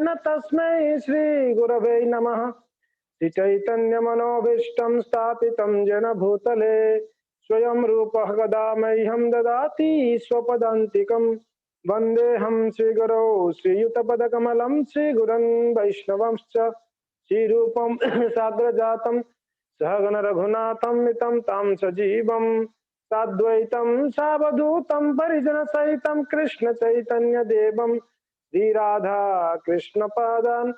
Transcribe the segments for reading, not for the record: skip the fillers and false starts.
न तस्मै श्री गुरवे नमः। श्री चैतन्य मनोभीष्टं स्थापितं जन भूतले स्वयं रूपः कदा मह्यं ददाति स्वपदान्तिकं। वन्देऽहं श्रीगुरौ श्रीयुतपदकमलं श्रीगुरन् वैष्णवंश्च श्रीरूपं साग्रजातं सहगण रघुनाथं मितं तं सजीवं साद्वैतं सावधूतं परिजनसहितं कृष्ण चैतन्य देवं श्री राधा कृष्ण पादान्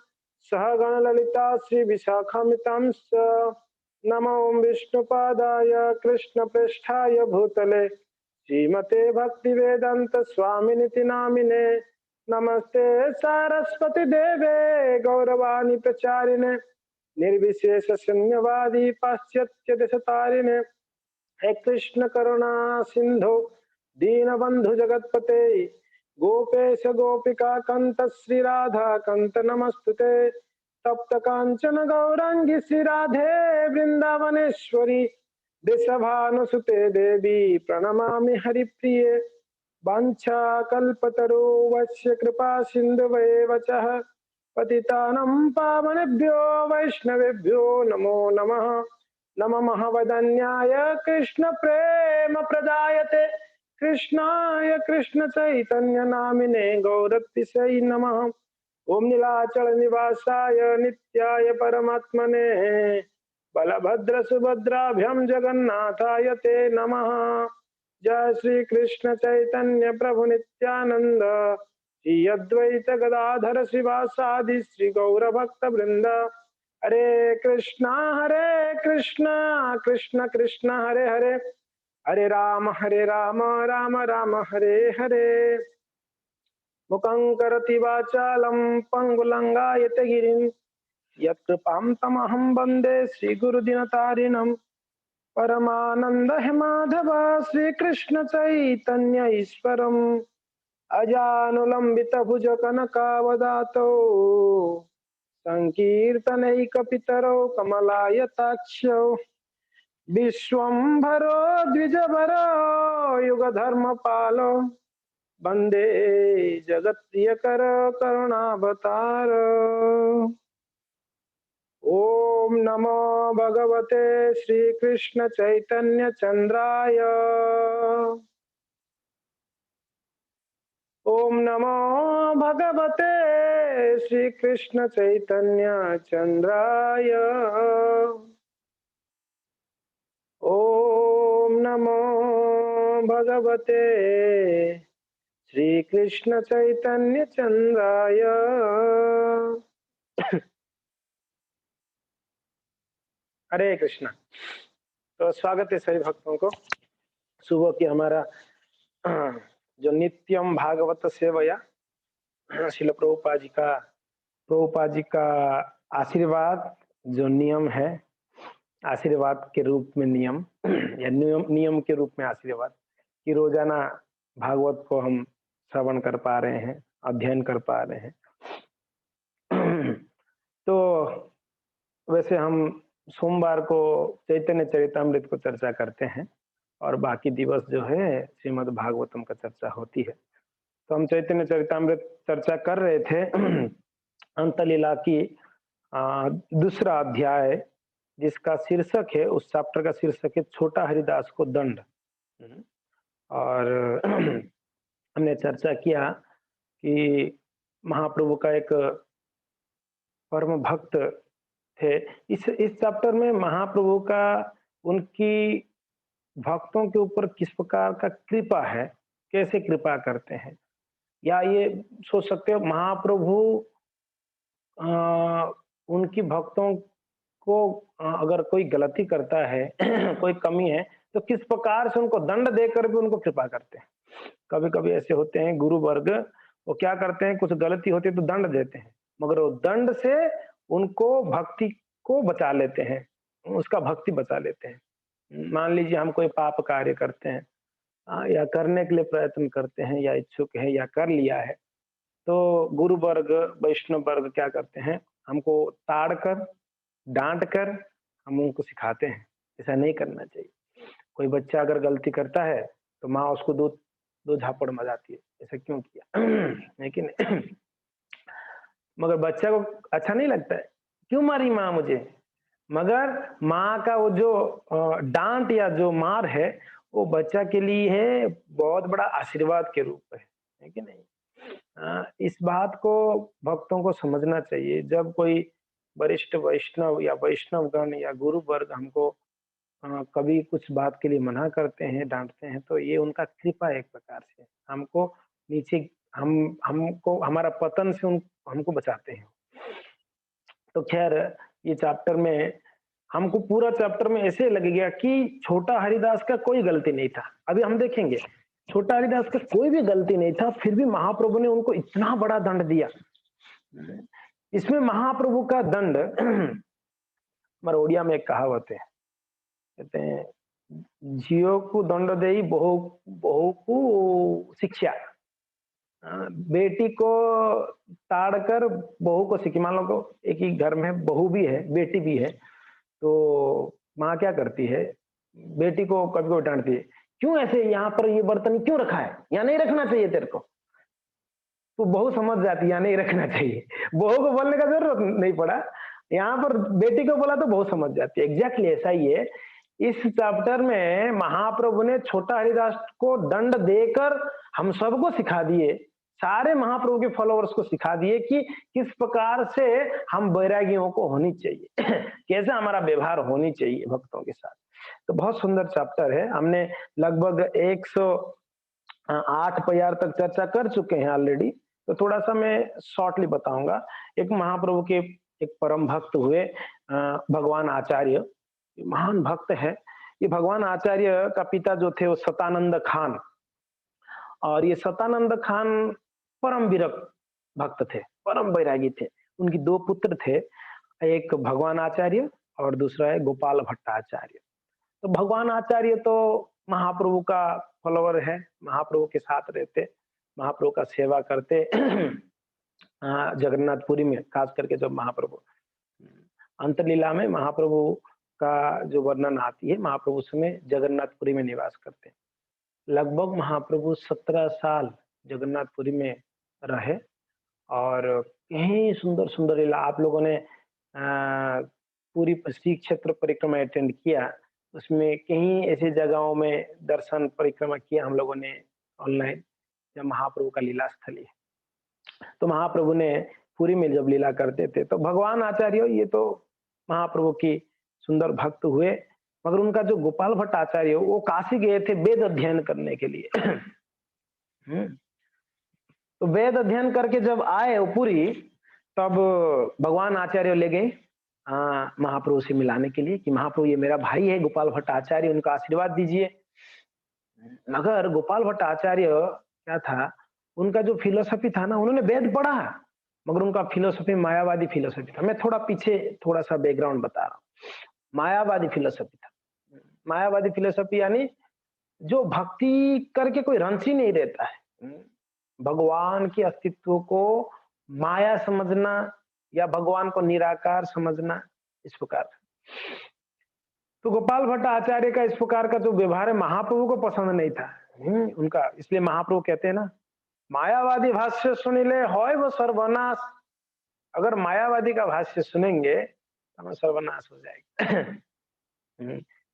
सहगण ललिता श्री विशाखामितांश्च। नमो विष्णुपादाय कृष्ण प्रेष्ठाय भूतले श्रीमते भक्तिवेदांत स्वामिनिति नामिने। नमस्ते सारस्वती देवे गौरवाणी प्रचारिणे निर्विशेष शून्यवादी पाश्चात्य देशतारिणे। हे कृष्ण करुणा सिंधु दीनबंधु जगतपते गोपेश गोपिका कंत श्री राधा कंत नमस्तुते। तप्त कांचन गौरांगी श्री राधे वृंदावनेश्वरी वृषभानुसुते देवी प्रणमामि हरिप्रिये। वाञ्छा कल्पतरुवस्य कृपा सिन्धुवैव च पतितानं पावनेभ्यो वैष्णवेभ्यो नमो नमः। नमः वदन्याय कृष्ण प्रेम प्रदायते कृष्णाय कृष्ण चैतन्य नामिने गौरतिशय नमः। ओम नीलाचल निवासाय नित्याय परमात्मने बलभद्र सुभद्राभ्यां जगन्नाथाय ते नमः। जय श्री कृष्ण चैतन्य प्रभु नित्यानंद श्री अद्वैत गदाधर शिवासादि श्री गौर भक्त वृंद। हरे कृष्णा कृष्ण कृष्ण हरे हरे हरे राम राम राम हरे हरे। मुखं करोति वाचालं पंगुलंगायते गिरिं यत्कृपां तमहं वन्दे श्रीगुरुदिनतारिणं। परमानंद माधव श्री कृष्ण चैतन्य ईश्वरम् अजानुलंबित भुज कनकावदातो संकीर्तनैकपितरो कमलायताक्षौ विश्वम्भरो द्विजभरो युगधर्मपालो वन्दे जगत्प्रियकरो करुणावतारो। ओम नमो भगवते श्री कृष्ण चैतन्य चंद्राय। ओम नमो भगवते श्री कृष्ण चैतन्य चंद्राय। ओम नमो भगवते श्री कृष्ण चैतन्य चंद्राय। हरे कृष्णा। तो स्वागत है सभी भक्तों को। सुबह की हमारा जो नित्यम भागवत सेवया श्रील प्रभुपाद जी का आशीर्वाद जो नियम है, आशीर्वाद के रूप में नियम या नियम के रूप में आशीर्वाद कि रोजाना भागवत को हम श्रवण कर पा रहे हैं, अध्ययन कर पा रहे हैं। तो वैसे हम सोमवार को चैतन्य चरितामृत को चर्चा करते हैं और बाकी दिवस जो है श्रीमद् भागवतम का चर्चा होती है। तो हम चैतन्य चरितामृत चर्चा कर रहे थे अंतलीला की दूसरा अध्याय जिसका शीर्षक है, उस चैप्टर का शीर्षक है छोटा हरिदास को दंड। और हमने चर्चा किया कि महाप्रभु का एक परम भक्त थे। इस चैप्टर में महाप्रभु का उनकी भक्तों के ऊपर किस प्रकार का कृपा है, कैसे कृपा करते हैं, या ये सोच सकते हो महाप्रभु उनकी भक्तों को अगर कोई गलती करता है कोई कमी है तो किस प्रकार से उनको दंड देकर भी उनको कृपा करते हैं। कभी कभी ऐसे होते हैं गुरु वर्ग, वो क्या करते हैं, कुछ गलती होती है तो दंड देते हैं, मगर वो दंड से उनको भक्ति को बचा लेते हैं, उसका भक्ति बचा लेते हैं। मान लीजिए हम कोई पाप कार्य करते हैं या करने के लिए प्रयत्न करते हैं या इच्छुक है या कर लिया है, तो गुरु वर्ग वैष्णव वर्ग क्या करते हैं, हमको ताड़ कर डांट कर हम उनको सिखाते हैं ऐसा नहीं करना चाहिए। कोई बच्चा अगर गलती करता है तो माँ उसको दो झापड़ मजाती है, ऐसा क्यों किया, लेकिन मगर बच्चा को अच्छा नहीं लगता है, क्यों मारी माँ मुझे? मगर माँ का वो जो डाँट या जो मार है, वो बच्चा के लिए है बहुत बड़ा आशीर्वाद के रूप है कि नहीं? इस बात को भक्तों को समझना चाहिए, जब कोई वरिष्ठ वैष्णव या वैष्णवगण या गुरु वर्ग हमको कभी कुछ बात के लिए मना करते हैं, डाँटते हैं, तो ये उनका कृपा है एक प्रकार से। हमको नीचे हमको हमारा पतन से उन हमको बचाते हैं। तो ख़ैर ये चैप्टर में हमको पूरा चैप्टर में ऐसे लगेगा कि छोटा हरिदास का कोई गलती नहीं था। अभी हम देखेंगे, छोटा हरिदास का कोई भी गलती नहीं था, फिर भी महाप्रभु ने उनको इतना बड़ा दंड दिया। इसमें महाप्रभु का दंड हमारे ओडिया में एक कहावत है, कहते हैं, "झियो को दंड देई बहू बहू को शिक्षा"। बेटी को ताड़ कर बहू को सिखाए। मान लो को एक ही घर में बहू भी है, बेटी भी है, तो माँ क्या करती है, बेटी को कभी-कभी डाँटती है, "क्यों ऐसे यहाँ पर ये बर्तन क्यों रखा है? यहाँ नहीं रखना चाहिए तेरे को।" तो बहू समझ जाती है, यहाँ नहीं रखना चाहिए। बहू को बोलने का ज़रूरत नहीं पड़ा, यहाँ पर बेटी को बोला तो बहू समझ जाती है। एग्ज़ैक्टली ऐसा ही है। इस चैप्टर में महाप्रभु ने छोटा हरिदास को दंड देकर हम सबको सिखा दिए, सारे महाप्रभु के फॉलोवर्स को सिखा दिए कि किस प्रकार से हम बैरागियों को होनी चाहिए, कैसे हमारा व्यवहार होनी चाहिए भक्तों के साथ। तो बहुत सुंदर चैप्टर है। हमने लगभग 108 प्यार तक चर्चा कर चुके हैं ऑलरेडी, तो थोड़ा-सा मैं शॉर्टली बताऊँगा। एक महाप्रभु के एक परम भक्त हुए भगवान आचार्य, महान भक्त है। ये भगवान आचार्य का पिता जो थे वो सतानंद खान, और ये सतानंद खान परम विरक्त भक्त थे, परम वैरागी थे। उनकी 2 पुत्र थे, एक भगवान आचार्य और दूसरा है गोपाल भट्टाचार्य। तो भगवान आचार्य तो महाप्रभु का फॉलोवर है, महाप्रभु के साथ रहते, महाप्रभु का सेवा करते। जगन्नाथपुरी में खास करके जब महाप्रभु अंतलीला में महाप्रभु का जो वर्णन आती है, महाप्रभु उस समय जगन्नाथपुरी में निवास करते हैं। लगभग महाप्रभु 17 साल जगन्नाथपुरी में रहे, और कई सुंदर-सुंदर लीला आप लोगों ने पूरी श्री क्षेत्र परिक्रमा अटेंड किया, उसमें कई ऐसी जगहों में दर्शन परिक्रमा किया हम लोगों ने ऑनलाइन, जब महाप्रभु का लीला स्थली है। तो महाप्रभु ने पुरी में जब लीला करते थे, तो भगवान आचार्य ये तो महाप्रभु की सुंदर भक्त हुए, मगर उनका जो गोपाल भट्ट आचार्य वो काशी गए थे वेद अध्ययन करने के लिए। तो वेद अध्ययन करके जब आए वो पुरी, तब भगवान आचार्य ले गए महाप्रभु से मिलाने के लिए कि महाप्रभु ये मेरा भाई है गोपाल भट्ट आचार्य, उनका आशीर्वाद दीजिए। मगर गोपाल भट्ट आचार्य क्या था, उनका जो फिलोसफी था ना, उन्होंने वेद पढ़ा, मगर उनका फिलोसफी मायावादी फिलोसफी था। मैं थोड़ा पीछे थोड़ा-सा बैकग्राउंड बता रहा हूँ। मायावादी फिलोसफी था। मायावादी फिलोसफी यानी जो भक्ति करके कोई रंच ही नहीं रहता है। भगवान के अस्तित्व को माया समझना या भगवान को निराकार समझना, इस प्रकार। तो गोपाल भट्ट आचार्य का इस प्रकार का जो व्यवहार है महाप्रभु को पसंद नहीं था। उनका, इसलिए महाप्रभु कहते हैं ना, मायावादी भाष्य सुनिले होय वो सर्वनाश। अगर मायावादी का भाष्य सुनेंगे तो हमें सर्वनाश हो जाएगा।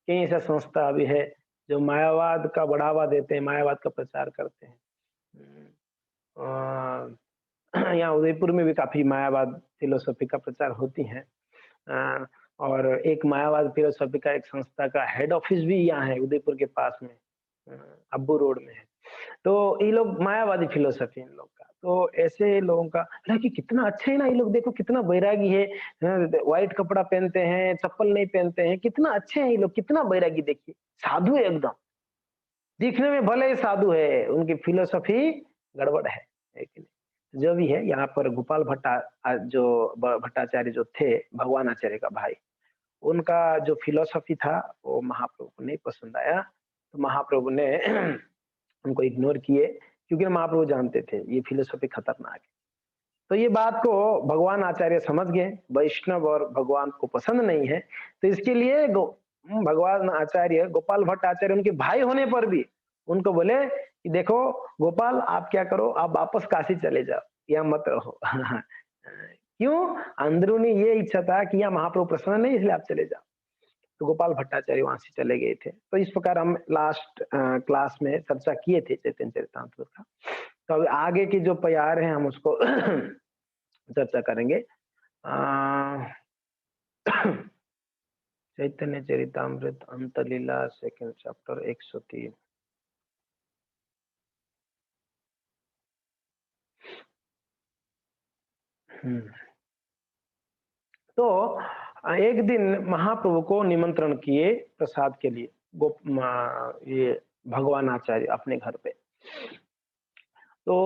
कई ऐसा संस्था अभी है जो मायावाद का बढ़ावा देते हैं, मायावाद का प्रचार करते हैं। यहाँ उदयपुर में भी काफी मायावाद फिलोसफी का प्रचार होती है, और एक मायावाद फिलोसफी का एक संस्था का हेड ऑफिस भी यहाँ है उदयपुर के पास में, अब्बू रोड में है। तो ये लोग मायावादी फिलोसफी इन लोग का, तो ऐसे लोगों का हालांकि कितना अच्छे है ना, ये लोग देखो कितना बैरागी है, व्हाइट कपड़ा पहनते हैं, चप्पल नहीं पहनते हैं, कितना अच्छे हैं ये लोग, कितना बैरागी, देखिए साधु है एकदम, दिखने में भले ही साधु है, उनकी फिलोसफी गड़बड़ है कि नहीं? जो भी है, यहाँ पर गोपाल जो भट्टाचार्य जो थे भगवान आचार्य का भाई, उनका जो फिलोसफी था वो महाप्रभु को नहीं पसंद आया, तो महाप्रभु ने उनको इग्नोर किए, क्योंकि महाप्रभु जानते थे ये फिलोसफी खतरनाक है। तो ये बात को भगवान आचार्य समझ गए, वैष्णव और भगवान को पसंद नहीं है, तो इसके लिए भगवान आचार्य गोपाल भट्ट आचार्य उनके भाई होने पर भी उनको बोले कि देखो गोपाल, आप क्या करो, आप वापस काशी चले जाओ, यहाँ मत रहो। क्यों? अंदरूनी ये इच्छा था कि यहाँ महाप्रभु प्रसन्न नहीं, इसलिए आप चले जाओ। तो गोपाल भट्टाचार्य वहाँ से चले गए थे। तो इस प्रकार हम लास्ट क्लास में चर्चा किए थे चैतन्य चरितामृत का। तो अब आगे की जो प्यार है हम उसको चर्चा करेंगे। अ, चैतन्य चरितामृत अंतलीला सेकंड चैप्टर 103। हुँ। तो एक दिन महाप्रभु को निमंत्रण किए प्रसाद के लिए ये भगवान आचार्य अपने घर पे। तो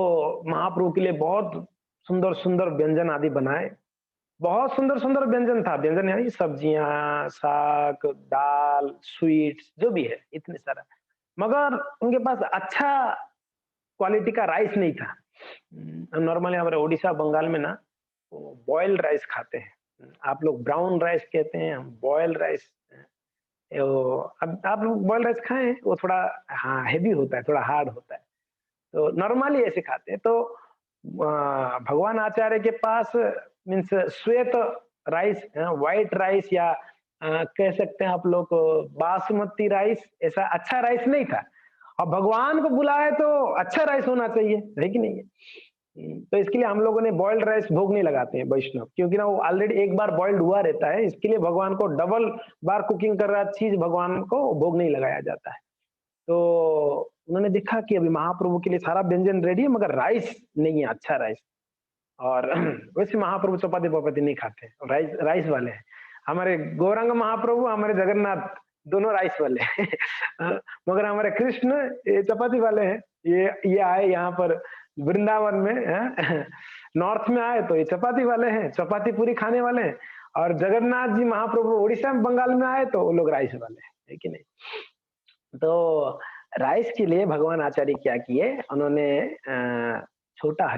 महाप्रभु के लिए बहुत सुंदर-सुंदर व्यंजन आदि बनाए। बहुत सुंदर-सुंदर व्यंजन था, व्यंजन यानी सब्जियाँ, साग, दाल, स्वीट्स जो भी है, इतने सारा। मगर उनके पास अच्छा क्वालिटी का राइस नहीं था। नॉर्मली हमारे ओडिशा, बंगाल में ना वो बॉइल्ड राइस खाते हैं। आप लोग ब्राउन राइस कहते हैं, हम बॉइल्ड राइस अब आप लोग बॉइल्ड राइस खाए हैं? वो थोड़ा हाँ, हेवी होता है, थोड़ा हार्ड होता है। तो नॉर्मली ऐसे खाते हैं। तो भगवान आचार्य के पास मीन्स श्वेत राइस व्हाइट राइस या कह सकते हैं आप लोग बासमती राइस, ऐसा अच्छा राइस नहीं था। और भगवान को बुलाए तो अच्छा राइस होना चाहिए, है कि नहीं है? तो इसके लिए हम लोगों ने बॉइल्ड राइस भोग नहीं लगाते हैं वैष्णव, क्योंकि ना वो ऑलरेडी एक बार बॉइल्ड हुआ रहता है, इसके लिए भगवान को डबल बार कुकिंग कर रहा चीज़ भगवान को भोग नहीं लगाया जाता है। तो उन्होंने देखा कि अभी महाप्रभु के लिए सारा व्यंजन रेडी है मगर राइस नहीं है, अच्छा राइस। और वैसे महाप्रभु चपाती-वपाती नहीं खाते हैं, राइस राइस वाले हैं। हमारे गौरांग महाप्रभु, हमारे जगन्नाथ दोनों राइस वाले हैं। मगर हमारे कृष्ण ये चपाती वाले हैं। ये आए यहाँ पर वृंदावन में हैं, नॉर्थ में आए तो ये चपाती वाले हैं, चपाती पूरी खाने वाले हैं। और जगन्नाथ जी महाप्रभु उड़ीसा में बंगाल में आए तो वो लोग राइस वाले हैं, है कि नहीं? तो राइस के लिए भगवान आचार्य क्या किए, उन्होंने छोटा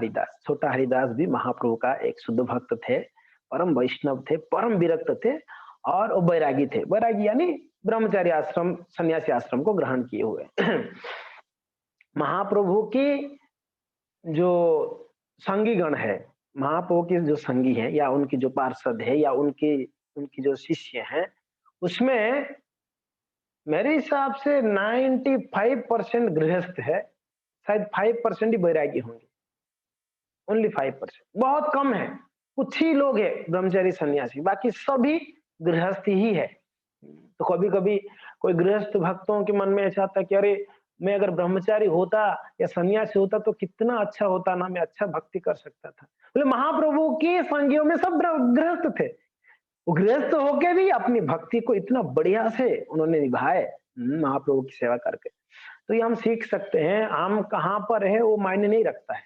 हरिदास भी महाप्रभु का एक शुद्ध भक्त थे, परम वैष्णव थे, परम विरक्त थे और वो बैरागी थे। बैरागी यानी ब्रह्मचारी आश्रम, सन्यासी आश्रम को ग्रहण किए हुए। महाप्रभु की जो संगी गण है, महाप्रभु के जो संगी हैं या उनके जो पार्षद है या उनके उनके जो शिष्य हैं, उसमें मेरे हिसाब से 95% गृहस्थ है, शायद 5% ही बैरागी होंगे, ओनली 5%, बहुत कम है। कुछ ही लोग हैं ब्रह्मचारी सन्यासी, बाकी सभी गृहस्थ ही है। तो कभी-कभी कोई गृहस्थ भक्तों के मन में ऐसा आता है कि अरे! मैं अगर ब्रह्मचारी होता या सन्यासी होता तो कितना अच्छा होता ना, मैं अच्छा भक्ति कर सकता था। बोले महाप्रभु के संगियों में सब गृहस्थ थे। वो गृहस्थ होके भी अपनी भक्ति को इतना बढ़िया से उन्होंने निभाए महाप्रभु की सेवा करके। तो ये हम सीख सकते हैं, हम कहाँ पर है वो मायने नहीं रखता है,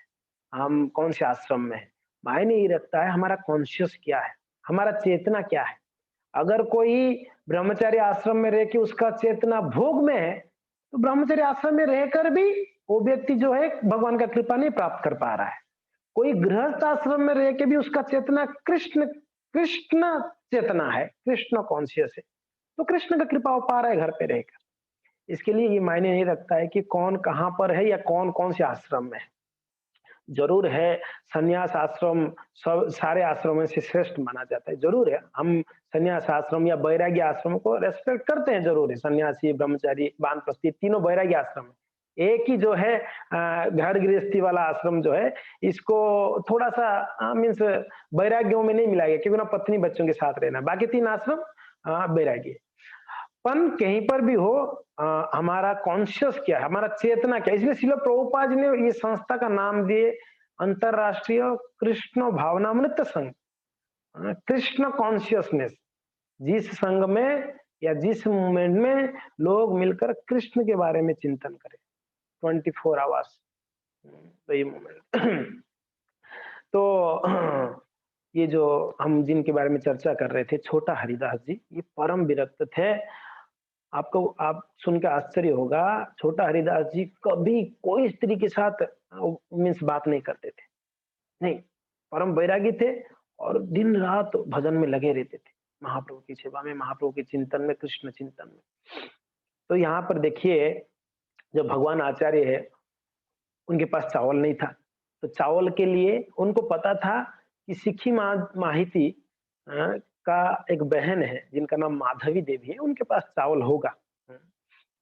हम कौन से आश्रम में है, मायने ये रखता है हमारा कॉन्शियस क्या है, हमारा चेतना क्या है। अगर कोई ब्रह्मचारी आश्रम में रह के उसका चेतना भोग में है, तो ब्रह्मचर्य आश्रम में रहकर भी वो व्यक्ति जो है भगवान का कृपा नहीं प्राप्त कर पा रहा है। कोई गृहस्थ आश्रम में रह के भी उसका चेतना कृष्ण कृष्ण चेतना है, कृष्ण कॉन्शियस है, तो कृष्ण का कृपा हो पा रहा है घर पे रहकर। इसके लिए ये मायने नहीं रखता है कि कौन कहाँ पर है या कौन कौन से आश्रम में है। जरूर है संन्यास आश्रम सब सारे आश्रमों से श्रेष्ठ माना जाता है, जरूर है। हम संन्यास आश्रम या वैराग्य आश्रम को रेस्पेक्ट करते हैं, जरूर है। सन्यासी, ब्रह्मचारी, वानप्रस्थी तीनों वैराग्य आश्रम है। एक ही जो है घर गृहस्थी वाला आश्रम जो है इसको थोड़ा-सा मीन्स वैराग्यों में नहीं मिलाएगा क्योंकि ना पत्नी बच्चों के साथ रहना। बाकी 3 आश्रम वैराग्य है। पण कहीं पर भी हो हमारा कॉन्शियस क्या है, हमारा चेतना क्या है, इसलिए श्रील प्रभुपाद जी ने ये संस्था का नाम दिए अंतरराष्ट्रीय कृष्ण भावनामृत संघ। कृष्ण कॉन्शियसनेस, जिस संघ में या जिस मूवमेंट में लोग मिलकर कृष्ण के बारे में चिंतन करें 24 आवर्स, तो ये मूवमेंट। तो ये जो हम जिनके बारे में चर्चा कर रहे थे, छोटा हरिदास जी, ये परम विरक्त थे। आपको आप सुन के आश्चर्य होगा, छोटा हरिदास जी कभी कोई स्त्री के साथ मीन्स बात नहीं करते थे। नहीं, परम वैरागी थे और दिन-रात भजन में लगे रहते थे। महाप्रभु की सेवा में, महाप्रभु के चिंतन में, कृष्ण चिंतन में। तो यहाँ पर देखिए, जो भगवान आचार्य है, उनके पास चावल नहीं था। तो चावल के लिए उनको पता था कि सिखी माहिती का एक बहन है जिनका नाम माधवी देवी है, उनके पास चावल होगा। हम्म,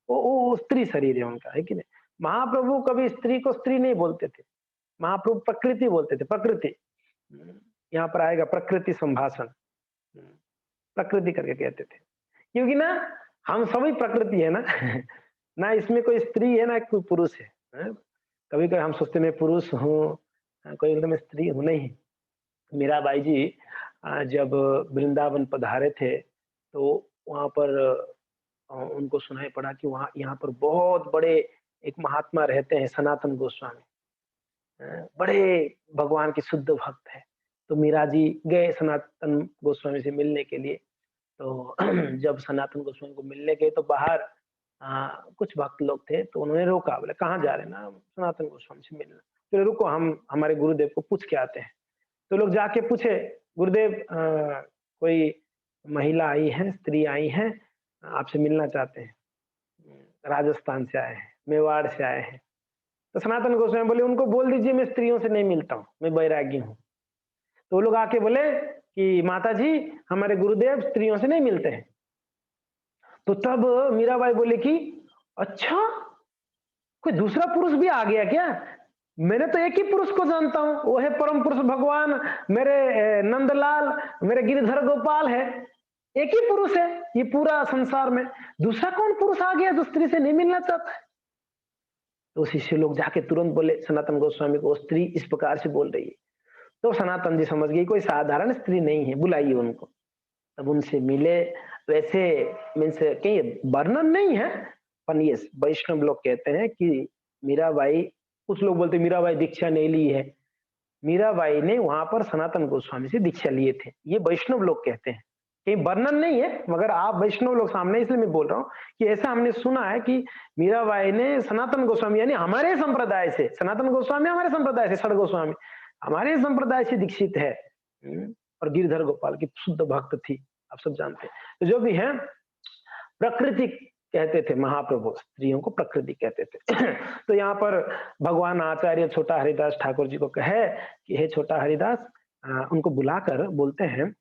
वो स्त्री शरीर है उनका, है कि नहीं? महाप्रभु कभी स्त्री को स्त्री नहीं बोलते थे, महाप्रभु प्रकृति बोलते थे, प्रकृति। हम्म, यहाँ पर आएगा प्रकृति संभाषण। प्रकृति करके कहते थे, क्योंकि ना हम सभी प्रकृति है ना। ना इसमें कोई स्त्री है ना कोई पुरुष है, कभी कभी हम सोचते मैं पुरुष हूँ, कोई एकदम स्त्री हूँ, नहीं। मीराबाई जी जब वृंदावन पधारे थे तो वहां पर उनको सुनाई पड़ा कि वहाँ यहाँ पर बहुत बड़े एक महात्मा रहते हैं, सनातन गोस्वामी। बड़े भगवान के शुद्ध भक्त है। तो मीरा जी गए सनातन गोस्वामी से मिलने के लिए। तो जब सनातन गोस्वामी को मिलने गए तो बाहर कुछ भक्त लोग थे, तो उन्होंने रोका, बोले कहाँ जा रहे हैं? ना सनातन गोस्वामी से मिलना। तो रुको, हम हमारे गुरुदेव को पूछ के आते हैं। तो लोग जाके पूछे, गुरुदेव कोई महिला आई है, स्त्री आई है, आपसे मिलना चाहते हैं, राजस्थान से आए हैं, मेवाड़ से आए हैं। तो सनातन गोस्वामी बोले उनको बोल दीजिए मैं स्त्रियों से नहीं मिलता हूँ, मैं बैरागी हूँ। तो वो लोग आके बोले कि माता जी हमारे गुरुदेव स्त्रियों से नहीं मिलते हैं। तो तब मीराबाई बोले कि अच्छा, कोई दूसरा पुरुष भी आ गया क्या? मैंने तो एक ही पुरुष को जानता हूँ, वो है परम पुरुष भगवान, मेरे नंदलाल, मेरे गिरधर गोपाल है। एक ही पुरुष है ये पूरा संसार में, दूसरा कौन पुरुष आ गया जो स्त्री से नहीं मिलना चाहता है? तो शिष्य लोग जाके तुरंत बोले सनातन गोस्वामी को, स्त्री इस प्रकार से बोल रही है। तो सनातन जी समझ गई कोई साधारण स्त्री नहीं है, बुलाइए उनको। तब उनसे मिले। वैसे मीन्स कहीं वर्णन नहीं है, पर ये वैष्णव लोग कहते हैं कि मीराबाई, कुछ लोग बोलते मीराबाई दीक्षा नहीं ली है, मीराबाई ने वहां पर सनातन गोस्वामी से दीक्षा लिए थे, ये वैष्णव लोग कहते हैं। कहीं वर्णन नहीं है, मगर आप वैष्णव लोग सामने, इसलिए मैं बोल रहा हूँ कि ऐसा हमने सुना है कि मीराबाई ने सनातन गोस्वामी यानी हमारे संप्रदाय से, सनातन गोस्वामी हमारे संप्रदाय से, षड गोस्वामी हमारे संप्रदाय से दीक्षित है। और गिरधर गोपाल की शुद्ध भक्त थी, आप सब जानते हैं। तो जो भी है, प्रकृति कहते थे महाप्रभु, स्त्रियों को प्रकृति कहते थे। तो यहाँ पर भगवान आचार्य छोटा हरिदास ठाकुर जी को कहे कि हे छोटा हरिदास, उनको बुलाकर बोलते हैं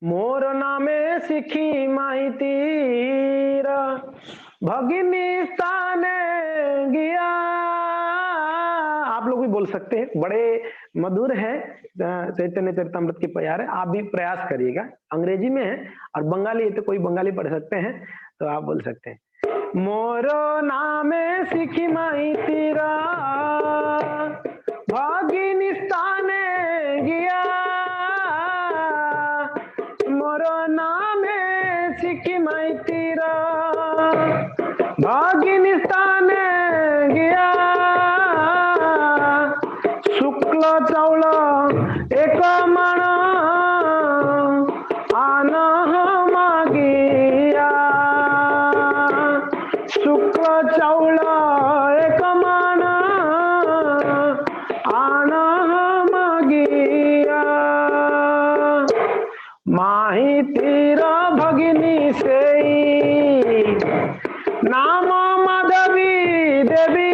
मोर नामे सिखी माहितीर भगिनी स्थाने गया। आप लोग भी बोल सकते हैं, बड़े मधुर है, चैतन्य चरितमृत के प्यारे। आप भी प्रयास करिएगा, अंग्रेजी में है और बंगाली है तो कोई बंगाली पढ़ सकते हैं, तो आप बोल सकते हैं मोरो नामे सिखी माहितीरा भगिनी स्थाने गया, मोरो नामे सिखी माहितीरा भगिनी स्थाने गया, शुक्ल चावल एक माण आन मागिया, शुक्ल चावल एक माण आन मागिया, माहितीर भगिनी से नाम माधवी देवी,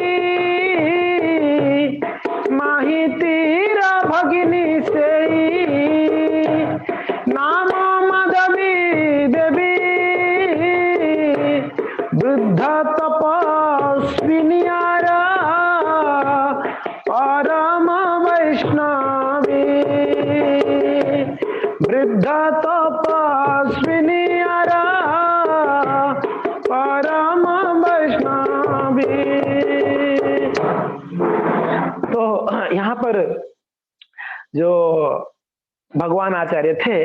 माहितीर भगिनी से नाम माधवी देवी, वृद्ध तपस्विनियारा परम वैष्णवी, वृद्ध तपस्विनियारा परम वैष्णवी। तो यहाँ पर जो भगवान आचार्य थे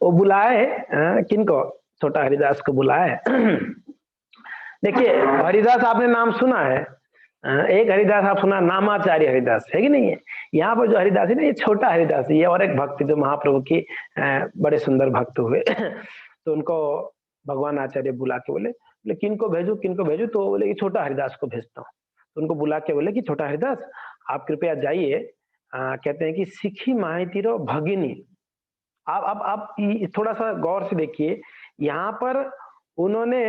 वो बुलाए, किनको? छोटा हरिदास को बुलाए। देखिए हरिदास आपने नाम सुना है, एक हरिदास आप सुना नामाचार्य हरिदास, है कि नहीं है? यहाँ पर जो हरिदास है ना, ये छोटा हरिदास है, ये और एक भक्त जो महाप्रभु के बड़े सुंदर भक्त हुए। तो उनको भगवान आचार्य बुला के बोले किनको भेजू किनको भेजू? तो बोले कि छोटा हरिदास को भेजता हूँ। तो उनको बुला के बोले कि छोटा हरिदास आप कृपया जाइए, कहते हैं कि सिखी माहितीरो भगिनी। आप थोड़ा सा गौर से देखिए, यहाँ पर उन्होंने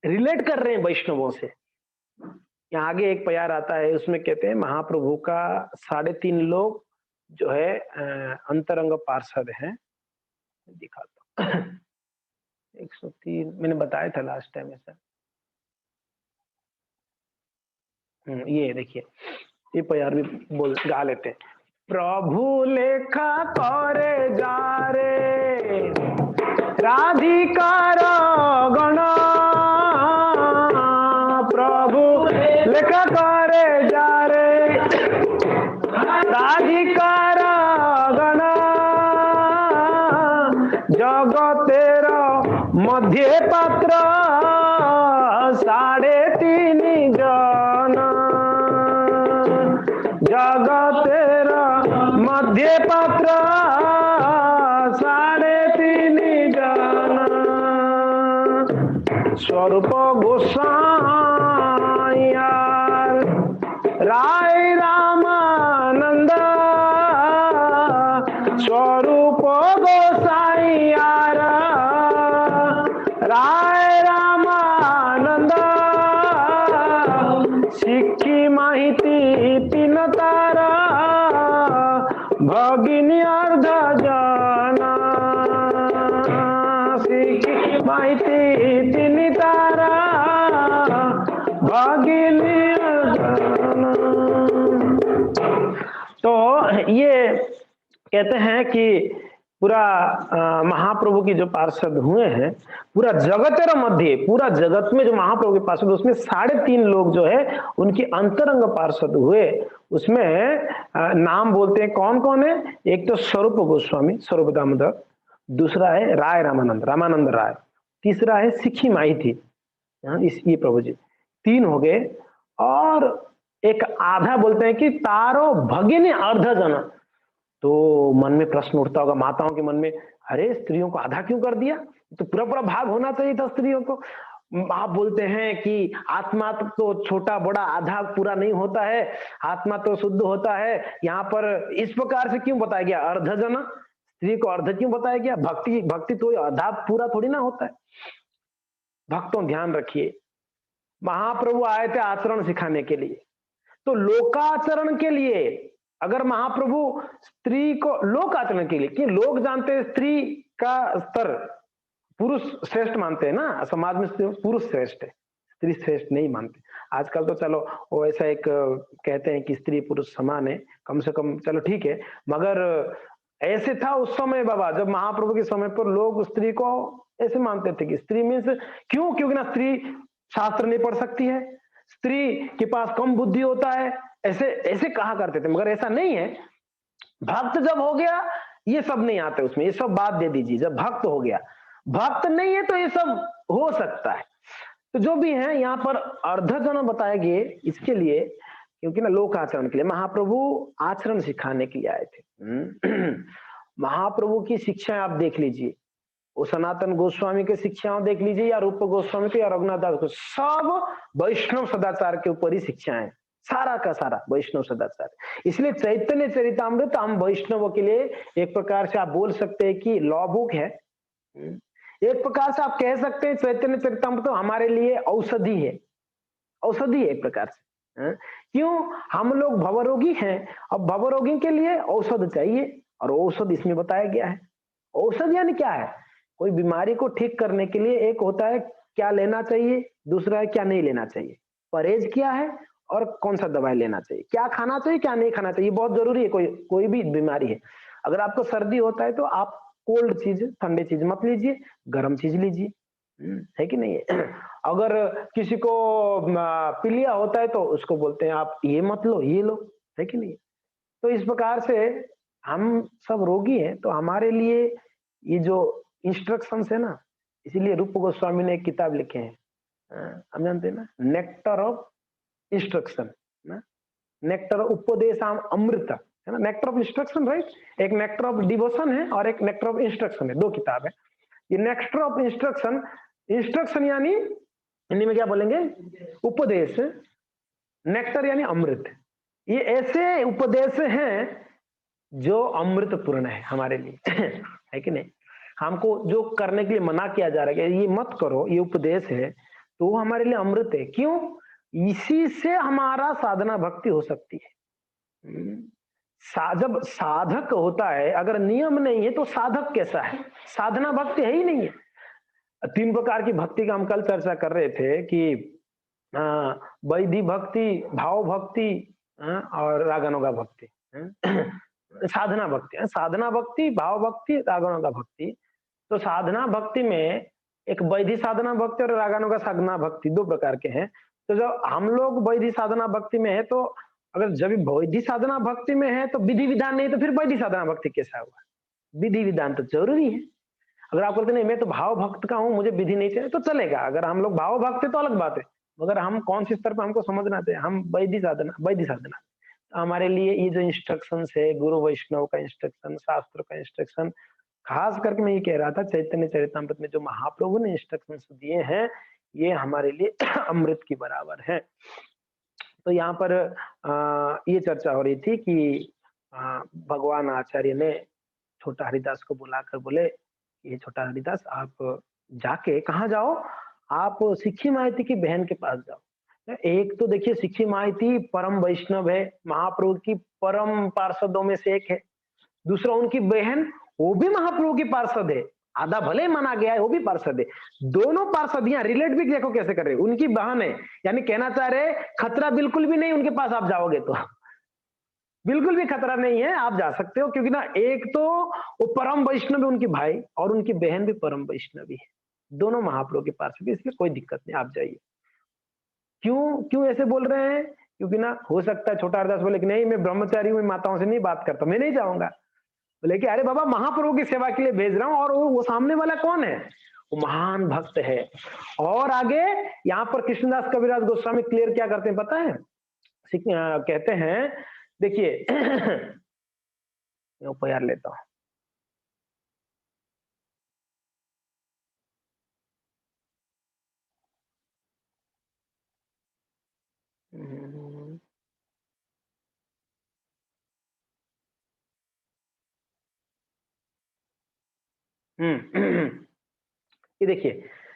रिलेट कर रहे हैं वैष्णवों से, यहाँ आगे एक प्यार आता है, उसमें कहते हैं महाप्रभु का 3.5 लोग जो है अंतरंग पार्षद हैं। दिखाता हूँ। 103 मैंने बताया था लास्ट टाइम ऐसा। ये देखिए, ये प्यार भी बोल गा लेते हैं। प्रभु लेखा करे जा रे राधिकार गण, प्रभु लेखा करे जा रे राधिकार गण, जगतेर मध्य पात्र 3.5 जन, जगतेर मध्य पात्र 3.5 जन, स्वरूप गोसाई राय रामानंद, स्वरूप गोसाई राय रामानंद, सिक्खी माहिती 3 तारा भगिनी अर्ध जन, सिक्खी माहिती 3 तारा भगिनी अर्ध। तो ये कहते हैं कि पूरा महाप्रभु की जो पार्षद हुए हैं, पूरा जगतेर मध्य, पूरा जगत में जो महाप्रभु के पार्षद, उसमें 3.5 लोग जो है उनके अंतरंग पार्षद हुए। उसमें नाम बोलते हैं, कौन कौन है? एक तो स्वरूप गोस्वामी स्वरूप दामोदर, दूसरा है राय रामानंद रामानंद राय, तीसरा है सिक्खी माहिती, ये प्रभु जी 3 हो गए। और एक आधा बोलते हैं कि तारो भगिनी अर्ध जन। तो मन में प्रश्न उठता होगा माताओं के मन में, अरे स्त्रियों को आधा क्यों कर दिया? तो पूरा पूरा भाग होना चाहिए था स्त्रियों को। आप बोलते हैं कि आत्मा तो छोटा बड़ा आधा पूरा नहीं होता है, आत्मा तो शुद्ध होता है। यहाँ पर इस प्रकार से क्यों बताया गया अर्ध जन? स्त्री को अर्ध क्यों बताया गया? भक्ति तो आधा पूरा थोड़ी ना होता है। भक्तों ध्यान रखिए, महाप्रभु आए थे आचरण सिखाने के लिए, तो लोकाचरण के लिए अगर महाप्रभु स्त्री को लोकाचरण के लिए, कि लोग जानते हैं स्त्री का स्तर पुरुष श्रेष्ठ मानते हैं ना, समाज में पुरुष श्रेष्ठ है, स्त्री श्रेष्ठ नहीं मानते। आजकल तो चलो वो ऐसा एक कहते हैं कि स्त्री पुरुष समान है, कम से कम चलो ठीक है, मगर ऐसे था उस समय बाबा, जब महाप्रभु के समय पर लोग स्त्री को ऐसे मानते थे कि स्त्री मीन्स क्यों? क्योंकि ना स्त्री शास्त्र नहीं पढ़ सकती है, स्त्री के पास कम बुद्धि होता है, ऐसे ऐसे कहा करते थे। मगर ऐसा नहीं है। भक्त जब हो गया ये सब नहीं आते उसमें, ये सब बात दे दीजिए। जब भक्त हो गया, भक्त नहीं है तो ये सब हो सकता है। तो जो भी है यहाँ पर अर्धजन बताए गए इसके लिए, क्योंकि ना लोक आचरण के लिए, महाप्रभु आचरण सिखाने के लिए आए थे। महाप्रभु की शिक्षाएं आप देख लीजिए, वो सनातन गोस्वामी के शिक्षाओं देख लीजिए, या रूप गोस्वामी के, या रघुनाथ दास को, सब वैष्णव सदाचार के ऊपर ही शिक्षाएं, सारा का सारा वैष्णव सदाचार। इसलिए चैतन्य चरितामृत हम वैष्णव के लिए एक प्रकार से आप बोल सकते हैं कि लॉ बुक है। एक प्रकार से आप कह सकते हैं चैतन्य चरितामृत तो हमारे लिए औषधि है, औषधि है एक प्रकार से। क्यों? हम लोग भवरोगी हैं, अब भवरोगी के लिए औषध चाहिए, और औषध इसमें बताया गया है। औषध यानी क्या है? कोई बीमारी को ठीक करने के लिए एक होता है क्या लेना चाहिए, दूसरा है क्या नहीं लेना चाहिए, परहेज क्या है और कौन सा दवाई लेना चाहिए, क्या खाना चाहिए क्या नहीं खाना चाहिए, बहुत जरूरी है। कोई भी बीमारी है, अगर आपको सर्दी होता है तो आप कोल्ड चीज, ठंडे चीज मत लीजिए, गर्म चीज लीजिए, है कि नहीं है? अगर किसी को पीलिया होता है तो उसको बोलते हैं आप ये मत लो ये लो, है कि नहीं? तो इस प्रकार से हम सब रोगी हैं, तो हमारे लिए ये जो इंस्ट्रक्शंस है ना, इसीलिए रूप गोस्वामी ने एक किताब लिखे हैं, हम जानते हैं ना, नेक्टर ऑफ इंस्ट्रक्शन ना, नेक्टर उपदेशाम अमृत है ना, नेक्टर ऑफ इंस्ट्रक्शन, राइट? एक नेक्टर ऑफ डिवोशन है और एक नेक्टर ऑफ इंस्ट्रक्शन है, 2 किताब है। ये नेक्टर ऑफ इंस्ट्रक्शन, इंस्ट्रक्शन यानी हिंदी में क्या बोलेंगे? उपदेश, नेक्टर यानी अमृत। ये ऐसे उपदेश हैं जो अमृत पूर्ण है हमारे लिए। है कि नहीं? हमको जो करने के लिए मना किया जा रहा है, ये मत करो, ये उपदेश है, तो वो हमारे लिए अमृत है। क्यों? इसी से हमारा साधना भक्ति हो सकती है। हम्म, जब साधक होता है, अगर नियम नहीं है तो साधक कैसा है? साधना भक्ति है ही नहीं है। 3 प्रकार की भक्ति का हम कल चर्चा कर रहे थे कि अ, वैधि भक्ति, भाव भक्ति और रागानुगा भक्ति। साधना भक्ति, साधना भक्ति, भाव भक्ति, रागानुगा भक्ति। तो साधना भक्ति में एक वैधि साधना भक्ति और रागानुगा साधना भक्ति 2 प्रकार के हैं। तो जब हम लोग वैधि साधना भक्ति में है, तो अगर जब वैधि साधना भक्ति में है तो विधि विधान नहीं, तो फिर वैधि साधना भक्ति कैसा हुआ? विधि विधान तो जरूरी है। अगर आप बोलते नहीं मैं तो भाव भक्त का हूँ, मुझे विधि नहीं चाहिए, तो चलेगा। अगर हम लोग भाव भक्त है तो अलग बात है, मगर हम कौन सी स्तर पर हमको समझना चाहिए, हम वैधि साधना हमारे लिए ये जो इंस्ट्रक्शन है, गुरु वैष्णव का इंस्ट्रक्शन, शास्त्र का इंस्ट्रक्शन, खास करके मैं ये कह रहा था चैतन्य चरितामृत में जो महाप्रभु ने इंस्ट्रक्शंस दिए हैं, ये हमारे लिए अमृत की बराबर है। तो यहाँ पर ये चर्चा हो रही थी कि भगवान आचार्य ने छोटा हरिदास को बुलाकर बोले, ये छोटा हरिदास आप जाके कहाँ जाओ? आप सिक्खी माइती की बहन के पास जाओ। एक तो देखिए सिक्खी माइती परम वैष्णव है, महाप्रभु की परम पार्षदों में से एक है। दूसरा उनकी बहन, वो भी महाप्रभु की पार्षद है, आधा भले माना गया है, वो भी पार्षद है। दोनों पार्षदियां रिलेट भी देखो कैसे कर रहे, उनकी बहन है, यानी कहना चाह रहे खतरा बिल्कुल भी नहीं उनके पास आप जाओगे तो। बिल्कुल भी खतरा नहीं है, आप जा सकते हो, क्योंकि ना एक तो वो परम वैष्णव है उनकी भाई, और उनकी बहन भी परम वैष्णवी है, दोनों महाप्रभु के पास भी, इसलिए कोई दिक्कत नहीं, आप जाइए। क्यों क्यों ऐसे बोल रहे हैं? क्योंकि ना हो सकता है छोटा हरदास बोले कि नहीं मैं ब्रह्मचारी हूँ, माताओं से नहीं बात करता, मैं नहीं जाऊंगा। बोले कि अरे बाबा महाप्रभु की सेवा के लिए भेज रहा हूँ, और वो सामने वाला कौन है? वो महान भक्त है। और आगे यहाँ पर कृष्णदास कविराज गोस्वामी क्लियर क्या करते हैं पता है? कहते हैं, देखिए मैं उपहार लेता हूँ। ये देखिए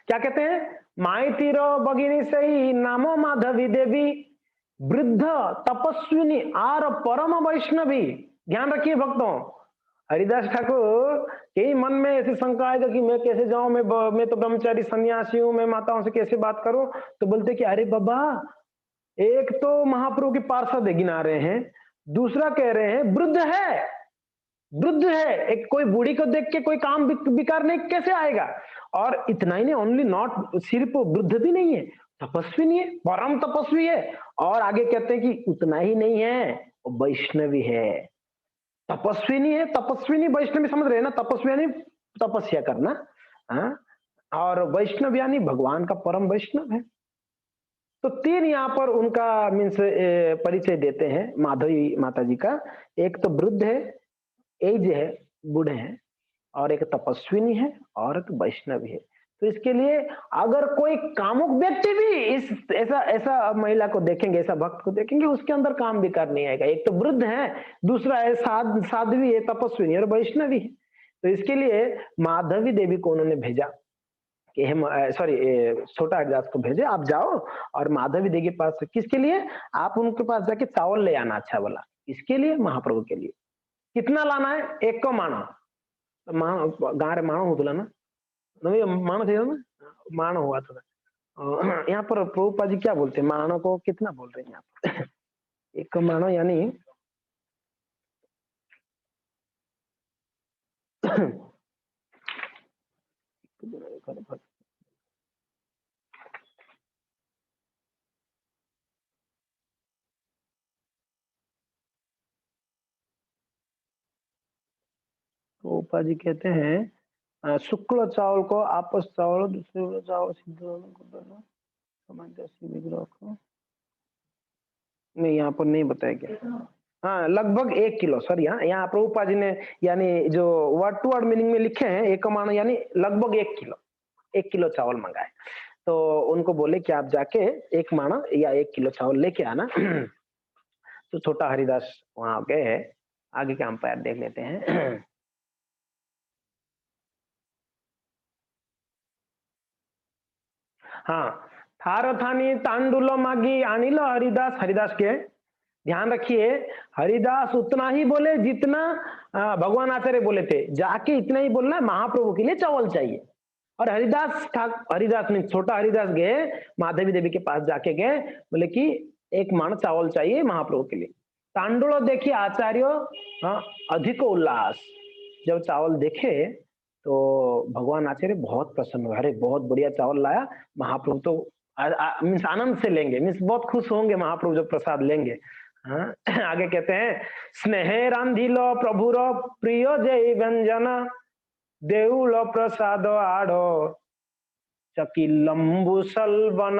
क्या कहते हैं, माई तीरो बगिनी सही नामो माधवी देवी, वृद्ध तपस्विनी आर परम वैष्णवी। ध्यान रखिए भक्तों, हरिदास ठाकुर के मन में ऐसी शंका आएगा कि मैं कैसे जाऊं, मैं तो ब्रह्मचारी सन्यासी हूं, मैं माताओं से कैसे बात करूं? तो बोलते कि अरे बाबा, एक तो महाप्रभु की पार्षद गिना रहे हैं, दूसरा कह रहे हैं वृद्ध है, वृद्ध है, एक कोई बूढ़ी को देख के कोई काम विकार नहीं कैसे आएगा? और इतना ही नहीं, ओनली नॉट, सिर्फ वृद्ध भी नहीं है, तपस्वी नहीं है, परम तपस्वी है। और आगे कहते हैं कि उतना ही नहीं है, वो वैष्णवी है। तपस्वी नहीं है, तपस्वी नहीं, वैष्णवी समझ रहे हैं ना? तपस्वी यानी तपस्या करना, हाँ? और वैष्णव यानी भगवान का परम वैष्णव है। तो 3 यहाँ पर उनका मीन्स परिचय देते हैं माधवी माता जी का। एक तो वृद्ध है, एज है, बूढ़े हैं, और एक तपस्विनी है, और एक वैष्णवी है। तो इसके लिए अगर कोई कामुक व्यक्ति भी इस ऐसा ऐसा महिला को देखेंगे, ऐसा भक्त को देखेंगे, उसके अंदर काम विकार नहीं आएगा। एक तो वृद्ध है, दूसरा है साध्वी है, तपस्विनी और वैष्णवी है। तो इसके लिए माधवी देवी को उन्होंने भेजा कि हम सॉरी छोटा हरिदास को भेजे, आप जाओ और माधवी देवी के पास। किसके लिए? आप उनके पास जाके चावल ले आना, अच्छा वाला। इसके लिए महाप्रभु के लिए। कितना लाना है? 1 को मानो, गाँव रे माणो होतला ना, नहीं माणो थे ना, माणो हुआ था। यहाँ पर प्रभुपाद जी क्या बोलते हैं, माणो को कितना बोल रहे हैं यहाँ पर? 1 माणो यानी प्रभुपाद जी कहते हैं शुक्ल चावल को आपस चावल, दूसरे चावल सिद्ध को दोनों सामंजस्य विग्रह को, नहीं यहाँ पर नहीं बताया गया। हाँ लगभग 1 किलो, सॉरी, हाँ यहाँ प्रभुपाद जी ने यानी जो वर्ड टू वर्ड मीनिंग में लिखे हैं, 1 मानो यानी लगभग 1 किलो, 1 किलो चावल मंगाए। तो उनको बोले कि आप जाके 1 माणा या 1 किलो चावल लेके आना। तो छोटा हरिदास वहां गए, आगे के अंपायर देख लेते हैं। हाँ, थार थानी तांडुल मागी आनिल हरिदास। हरिदास के ध्यान रखिए, हरिदास उतना ही बोले जितना भगवान आचार्य बोले थे, जाके इतना ही बोलना, महाप्रभु के लिए चावल चाहिए। और हरिदास में छोटा हरिदास गए, माधवी देवी के पास जाके गए, बोले कि एक माण चावल चाहिए महाप्रभु के लिए। तांडुल देखिए आचार्य अधिक उल्लास, जब चावल देखे तो भगवान आचार्य बहुत प्रसन्न हुए, अरे बहुत बढ़िया चावल लाया, महाप्रभु तो मीन्स आनंद से लेंगे, मीन्स बहुत खुश होंगे महाप्रभु जब प्रसाद लेंगे। हाँ आगे कहते हैं, स्नेह रांधिल प्रभुर प्रिय जय व्यंजन, देउल प्रसाद आड़ चकिलंबु सलवन।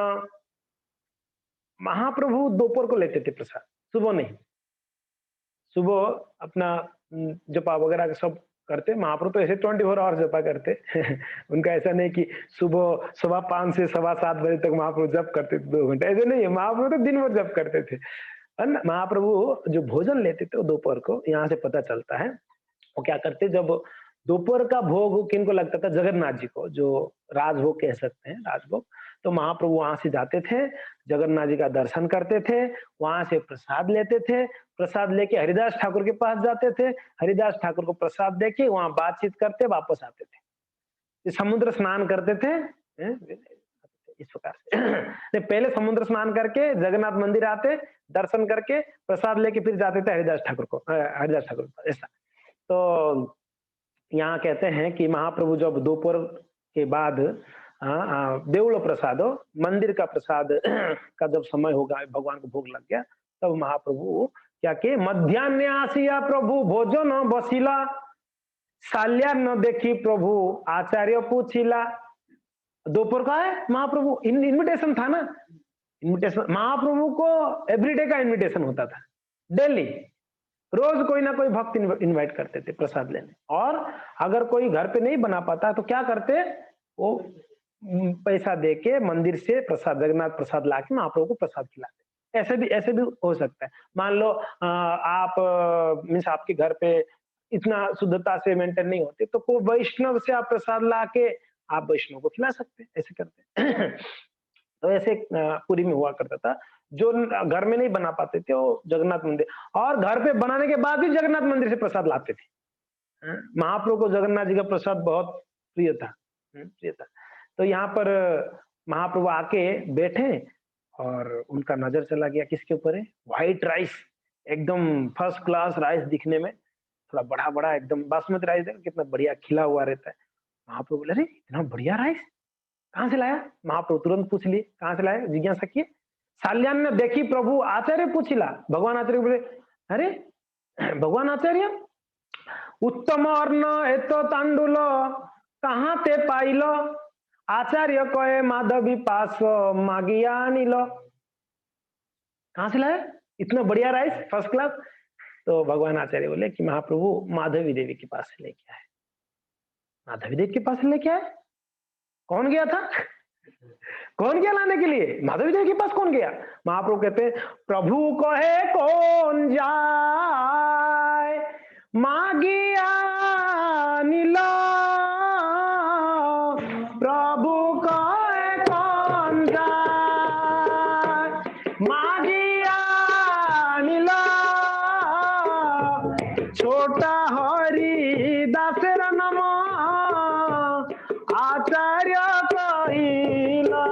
महाप्रभु दोपहर को लेते थे प्रसाद, सुबह नहीं। सुबह अपना जपा वगैरह सब करते, महाप्रभु तो ऐसे 24 आवर जपा करते उनका ऐसा नहीं कि सुबह 5:15 से 7:15 बजे तक महाप्रभु जप करते थे 2 घंटे, ऐसे नहीं है। महाप्रभु तो दिन भर जप करते थे। महाप्रभु जो भोजन लेते थे वो दोपहर को, यहाँ से पता चलता है वो क्या करते, जब दोपहर का भोग किनको लगता था, जगन्नाथ जी को, जो राजभोग कह सकते हैं, राजभोग, तो महाप्रभु वहां से जाते थे, जगन्नाथ जी का दर्शन करते थे, वहां से प्रसाद लेते थे, प्रसाद लेके हरिदास ठाकुर के पास जाते थे, हरिदास ठाकुर को प्रसाद देके वहां बातचीत करते वापस आते थे। समुद्र स्नान करते थे इस प्रकार से पहले समुद्र स्नान करके जगन्नाथ मंदिर आते, दर्शन करके प्रसाद लेके फिर जाते थे हरिदास ठाकुर को, हरिदास ठाकुर ऐसा। तो यहाँ कहते हैं कि महाप्रभु जब दोपहर के बाद देउल प्रसाद, मंदिर का प्रसाद का जब समय होगा, भगवान को भोग लग गया, तब महाप्रभु क्या के मध्यान्ह आसिया प्रभु भोजन बसिला, साल्यान्न देखी प्रभु आचार्य पूछिला। दोपहर का है महाप्रभु, इनविटेशन था ना, इनविटेशन महाप्रभु को एवरीडे का इनविटेशन होता था, डेली रोज कोई ना कोई भक्त इनवाइट करते थे प्रसाद लेने। और अगर कोई घर पे नहीं बना पाता तो क्या करते, वो पैसा देके मंदिर से प्रसाद, जगन्नाथ प्रसाद लाके महाप्रभु को प्रसाद खिलाते। ऐसे भी हो सकता है। मान लो आप मीन्स आपके घर पे इतना शुद्धता से मेंटेन नहीं होते, तो कोई वैष्णव से आप प्रसाद लाके आप वैष्णव को खिला सकते हैं, ऐसे करते तो ऐसे पुरी में हुआ करता था। जो घर में नहीं बना पाते थे वो जगन्नाथ मंदिर, और घर पे बनाने के बाद भी जगन्नाथ मंदिर से प्रसाद लाते थे। महाप्रभु को जगन्नाथ जी का प्रसाद बहुत प्रिय था। तो यहाँ पर महाप्रभु आके बैठे और उनका नजर चला गया किसके ऊपर है, व्हाइट राइस, एकदम फर्स्ट क्लास राइस दिखने में, थोड़ा बड़ा बड़ा एकदम बासमती राइस है, कितना बढ़िया खिला हुआ रहता है। महाप्रभु बोले, अरे इतना बढ़िया राइस कहाँ से लाया? महाप्रभु तुरंत पूछ लिए कहाँ से लाया, जिज्ञासा किए। साल्यान्न देखी प्रभु आचार्य पूछिला, भगवान आचार्य बोले, अरे भगवान आचार्य उत्तम अर्ण एतो तांडुल कहाँ ते पाइलो, आचार्य कहे माधवी पास मागिया नीलो। कहाँ से लाया इतना बढ़िया राइस फर्स्ट क्लास? तो भगवान आचार्य बोले कि महाप्रभु माधवी देवी के पास से लेके आए। माधवी देवी के पास से लेके आए? कौन गया था? कौन गया लाने के लिए? माधवी देवी के पास कौन गया? महाप्रभु कहते प्रभु कहे कौन जाए मागिया नीला, प्रभु कहे कौन जाए मागिया नीला, छोटा हरि दासेर नम आचार्य कहिला,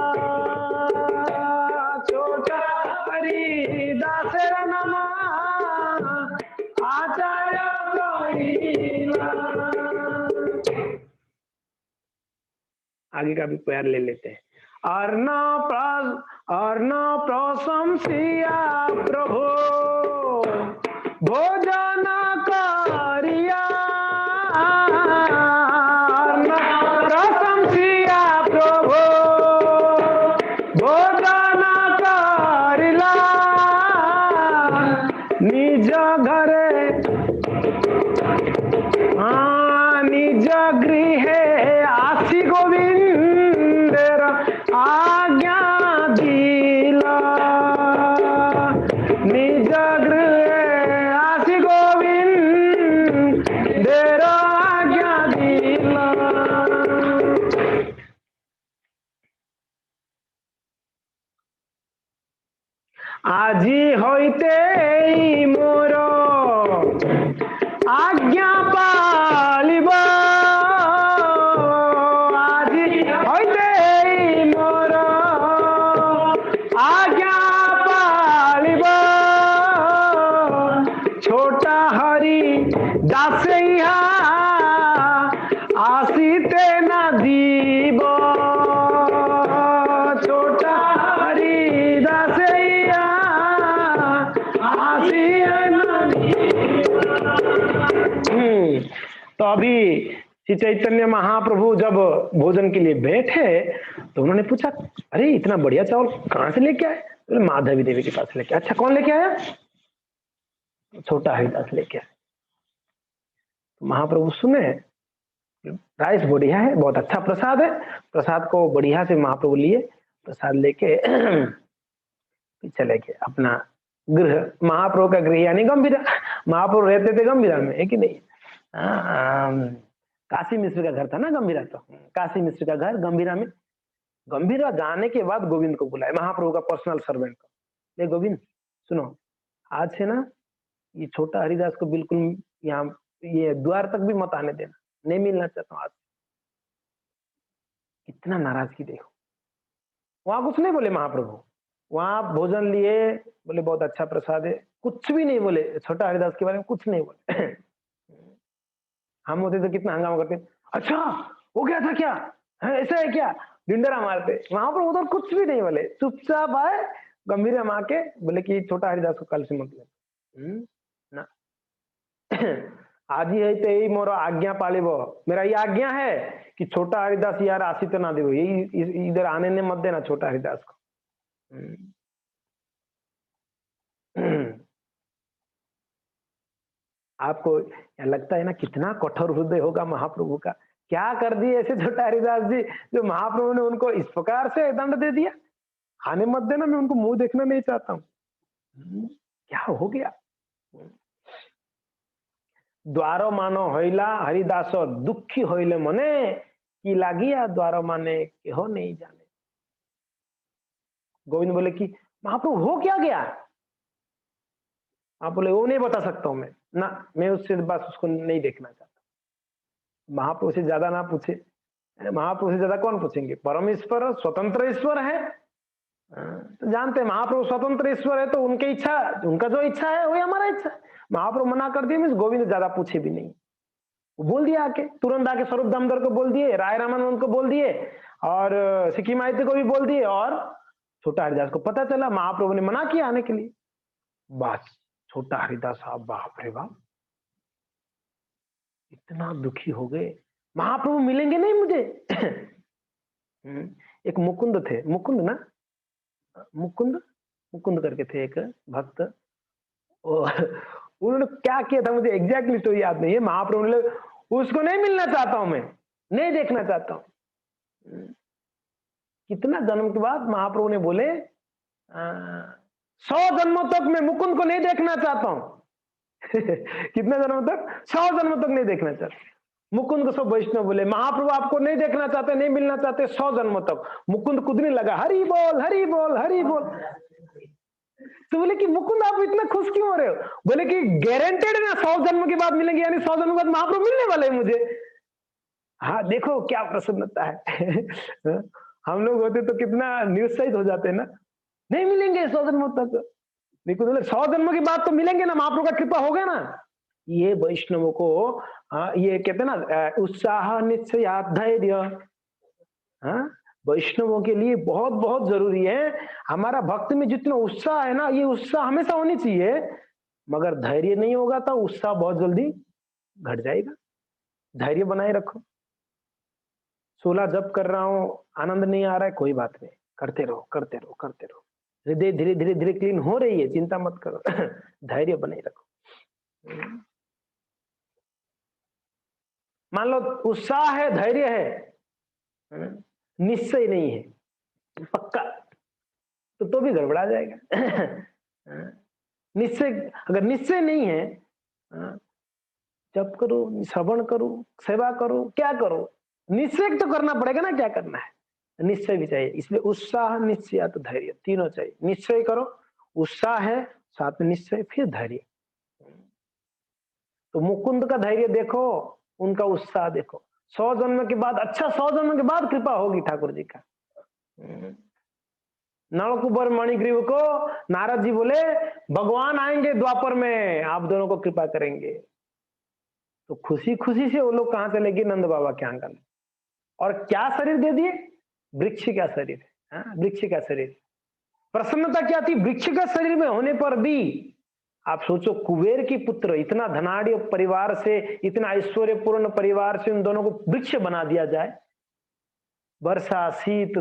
छोटा हरि दासेर नम आचार्य कहिला। आगे का भी प्यार ले लेते हैं। अर्न प्रशंसिया प्रभु भोजन करिया, अर्न प्रशंसिया प्रभु भोजन करिला, निज घरे निज गृहे आसी गोविंदेर आज्ञा दिला, निज गृहे आसी गोविंद आज्ञा पालिब আজি হইতে মোর आज्ञा पालिब छोटा हरि दासैया आसीते ना दीब छोटा हरि दासैया आसीते ना तो अभी श्री चैतन्य महाप्रभु जब भोजन के लिए बैठे तो उन्होंने पूछा, अरे इतना बढ़िया चावल कहाँ से लेके आए? बोले माधवी देवी के पास लेके। अच्छा, कौन लेके आया? छोटा हरिदास लेके आया। तो महाप्रभु सुने, राइस बढ़िया है, बहुत अच्छा प्रसाद है। प्रसाद को बढ़िया से महाप्रभु लिए, प्रसाद लेके चले गए अपना गृह। महाप्रभु का गृह यानी गंभीरा। महाप्रभु रहते थे गंभीरा में, है कि नहीं? काशी मिश्र का घर था ना गंभीरा, तो काशी मिश्र का घर गंभीरा में। गंभीरा जाने के बाद गोविंद को बुलाए, महाप्रभु का पर्सनल सर्वेंट को। ले गोविंद सुनो, आज से ना ये छोटा हरिदास को बिल्कुल यहाँ ये द्वार तक भी मत आने देना, नहीं मिलना चाहता हूँ आज। कितना नाराजगी देखो। वहां कुछ नहीं बोले महाप्रभु, वहां भोजन लिए, बोले बहुत अच्छा प्रसाद है, कुछ भी नहीं बोले छोटा हरिदास के बारे में, कुछ नहीं बोले। हम होते तो कितना हंगामा करते, अच्छा हो गया था क्या, ऐसा है क्या, डिंडरा मारते। वहां पर उधर कुछ भी नहीं बोले, चुपचाप आए गंभीर माँ के, बोले कि छोटा हरिदास को कल से मत ले ना। आज ही है ते मोर आज्ञा पालिब, मेरा ये आज्ञा है कि छोटा हरिदास यार आशी तो ना दे, यही इधर आने ने मत देना छोटा हरिदास को। आपको लगता है ना कितना कठोर हृदय होगा महाप्रभु का? क्या कर दिए ऐसे छोटा हरिदास जी जो महाप्रभु ने उनको इस प्रकार से दंड दे दिया, आने मत देना, मैं उनको मुंह देखना नहीं चाहता हूँ। क्या हो गया? द्वार मानो होइला हरिदास दुखी होइले मने की लागिया द्वार माने केहो नहीं जाने। गोविंद बोले कि महाप्रभु हो क्या गया? आप बोले वो नहीं बता सकता हूं मैं उससे बस उसको नहीं देखना चाहता। महाप्रभु से ज्यादा ना पूछे, महाप्रभु से ज्यादा कौन पूछेंगे? परमेश्वर स्वतंत्र ईश्वर है, तो जानते हैं महाप्रभु स्वतंत्र ईश्वर है, तो उनकी इच्छा, उनका जो इच्छा है वही हमारा इच्छा है। महाप्रभु मना कर दिए, मीन्स गोविंद ज्यादा पूछे भी नहीं, वो बोल दिया आके, तुरंत आके स्वरूप दामोदर को बोल दिए, राय रामानंद को बोल दिए, और सिक्की माइती को भी बोल दिए, और छोटा हरिदास को पता चला महाप्रभु ने मना किया आने के लिए। बस छोटा हरिदास साहब बाप रे बाप इतना दुखी हो गए, महाप्रभु मिलेंगे नहीं मुझे। एक मुकुंद थे, मुकुंद ना, मुकुंद करके थे एक भक्त, उन्होंने क्या किया था मुझे एग्जैक्टली स्टोरी याद नहीं है। महाप्रभु ने उसको नहीं मिलना चाहता हूं, मैं नहीं देखना चाहता हूं। कितना जन्म के बाद महाप्रभु ने बोले 100 जन्मों तक मैं मुकुंद को नहीं देखना चाहता हूं। कितने जन्मों तक? 100 जन्मों तक नहीं देखना चाहता। मुकुंद को सब वैष्णव बोले महाप्रभु आपको नहीं देखना चाहते, नहीं मिलना चाहते 100 जन्मों तक। मुकुंद कूदने लगा, हरि बोल हरि बोल हरि बोल। तो बोले कि मुकुंद आप इतना खुश क्यों हो रहे हो? बोले कि गारंटेड है ना 100 जन्म के बाद मिलेंगे, यानी 100 जन्म के बाद महाप्रभु मिलने वाले हैं मुझे। हाँ देखो क्या प्रसन्नता है। हम लोग होते तो कितना निरुत्साहित हो जाते हैं ना, नहीं मिलेंगे 100 जन्मों तक। लेकिन 100 जन्मों की बात तो मिलेंगे ना, महाप्रभु का कृपा होगा ना। ये वैष्णवों को ये कहते हैं ना उत्साह निश्चय धैर्य, वैष्णवों के लिए बहुत बहुत जरूरी है। हमारा भक्ति में जितना उत्साह है ना, ये उत्साह हमेशा होनी चाहिए, मगर धैर्य नहीं होगा तो उत्साह बहुत जल्दी घट जाएगा। धैर्य बनाए रखो। 16 जप कर रहा हूं, आनंद नहीं आ रहा है, कोई बात नहीं, करते रहो करते रहो करते रहो, हृदय धीरे धीरे धीरे क्लीन हो रही है, चिंता मत करो। धैर्य बनाए रखो। मान लो उत्साह है, धैर्य है, निश्चय नहीं है पक्का, तो भी गड़बड़ा जाएगा। निश्चय, अगर निश्चय नहीं है, जप करो, श्रवण करो, सेवा करो, क्या करो, निश्चय तो करना पड़ेगा ना, क्या करना है, निश्चय भी चाहिए। इसलिए उत्साह निश्चय तो धैर्य तीनों चाहिए। निश्चय करो, उत्साह है, साथ में निश्चय, फिर धैर्य। तो मुकुंद का धैर्य देखो, उनका उत्साह देखो। 100 जन्म के बाद, अच्छा 100 जन्म के बाद कृपा होगी ठाकुर जी का। नलकुबर मणिग्रीव को नारद जी बोले भगवान आएंगे द्वापर में, आप दोनों को कृपा करेंगे। तो खुशी खुशी से वो लोग कहां चले गए? नंद बाबा के आंगन। और क्या शरीर दे दिए? वृक्ष का शरीर, वृक्ष का शरीर। प्रसन्नता क्या थी? वृक्ष का शरीर में होने पर भी। आप सोचो, कुबेर की पुत्र, इतना धनाढ़ परिवार से, इतना ऐश्वर्यपूर्ण परिवार से उन दोनों को वृक्ष बना दिया जाए। वर्षा शीत,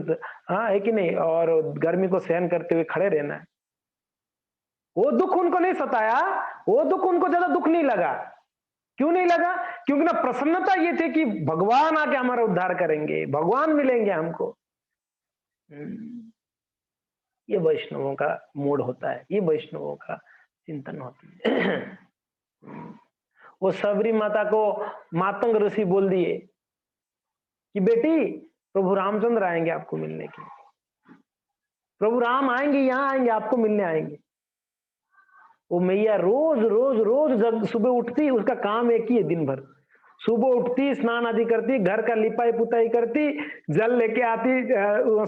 हाँ है कि नहीं, और गर्मी को सहन करते हुए खड़े रहना है। वो दुख उनको नहीं सताया, वो दुख उनको ज्यादा दुख नहीं लगा। क्यों नहीं लगा? क्योंकि ना प्रसन्नता ये थी कि भगवान आके हमारा उद्धार करेंगे, भगवान मिलेंगे हमको। ये वैष्णवों का मूड होता है, ये वैष्णवों का चिंतन होती है। वो सबरी माता को मातंग ऋषि बोल दिए कि बेटी प्रभु रामचंद्र आएंगे आपको मिलने के लिए, प्रभु राम आएंगे, यहाँ आएंगे, आपको मिलने आएंगे। वो मैया रोज रोज रोज जब सुबह उठती, उसका काम एक ही है दिन भर। सुबह उठती, स्नान आदि करती, घर का लिपाई पुताई करती, जल लेके आती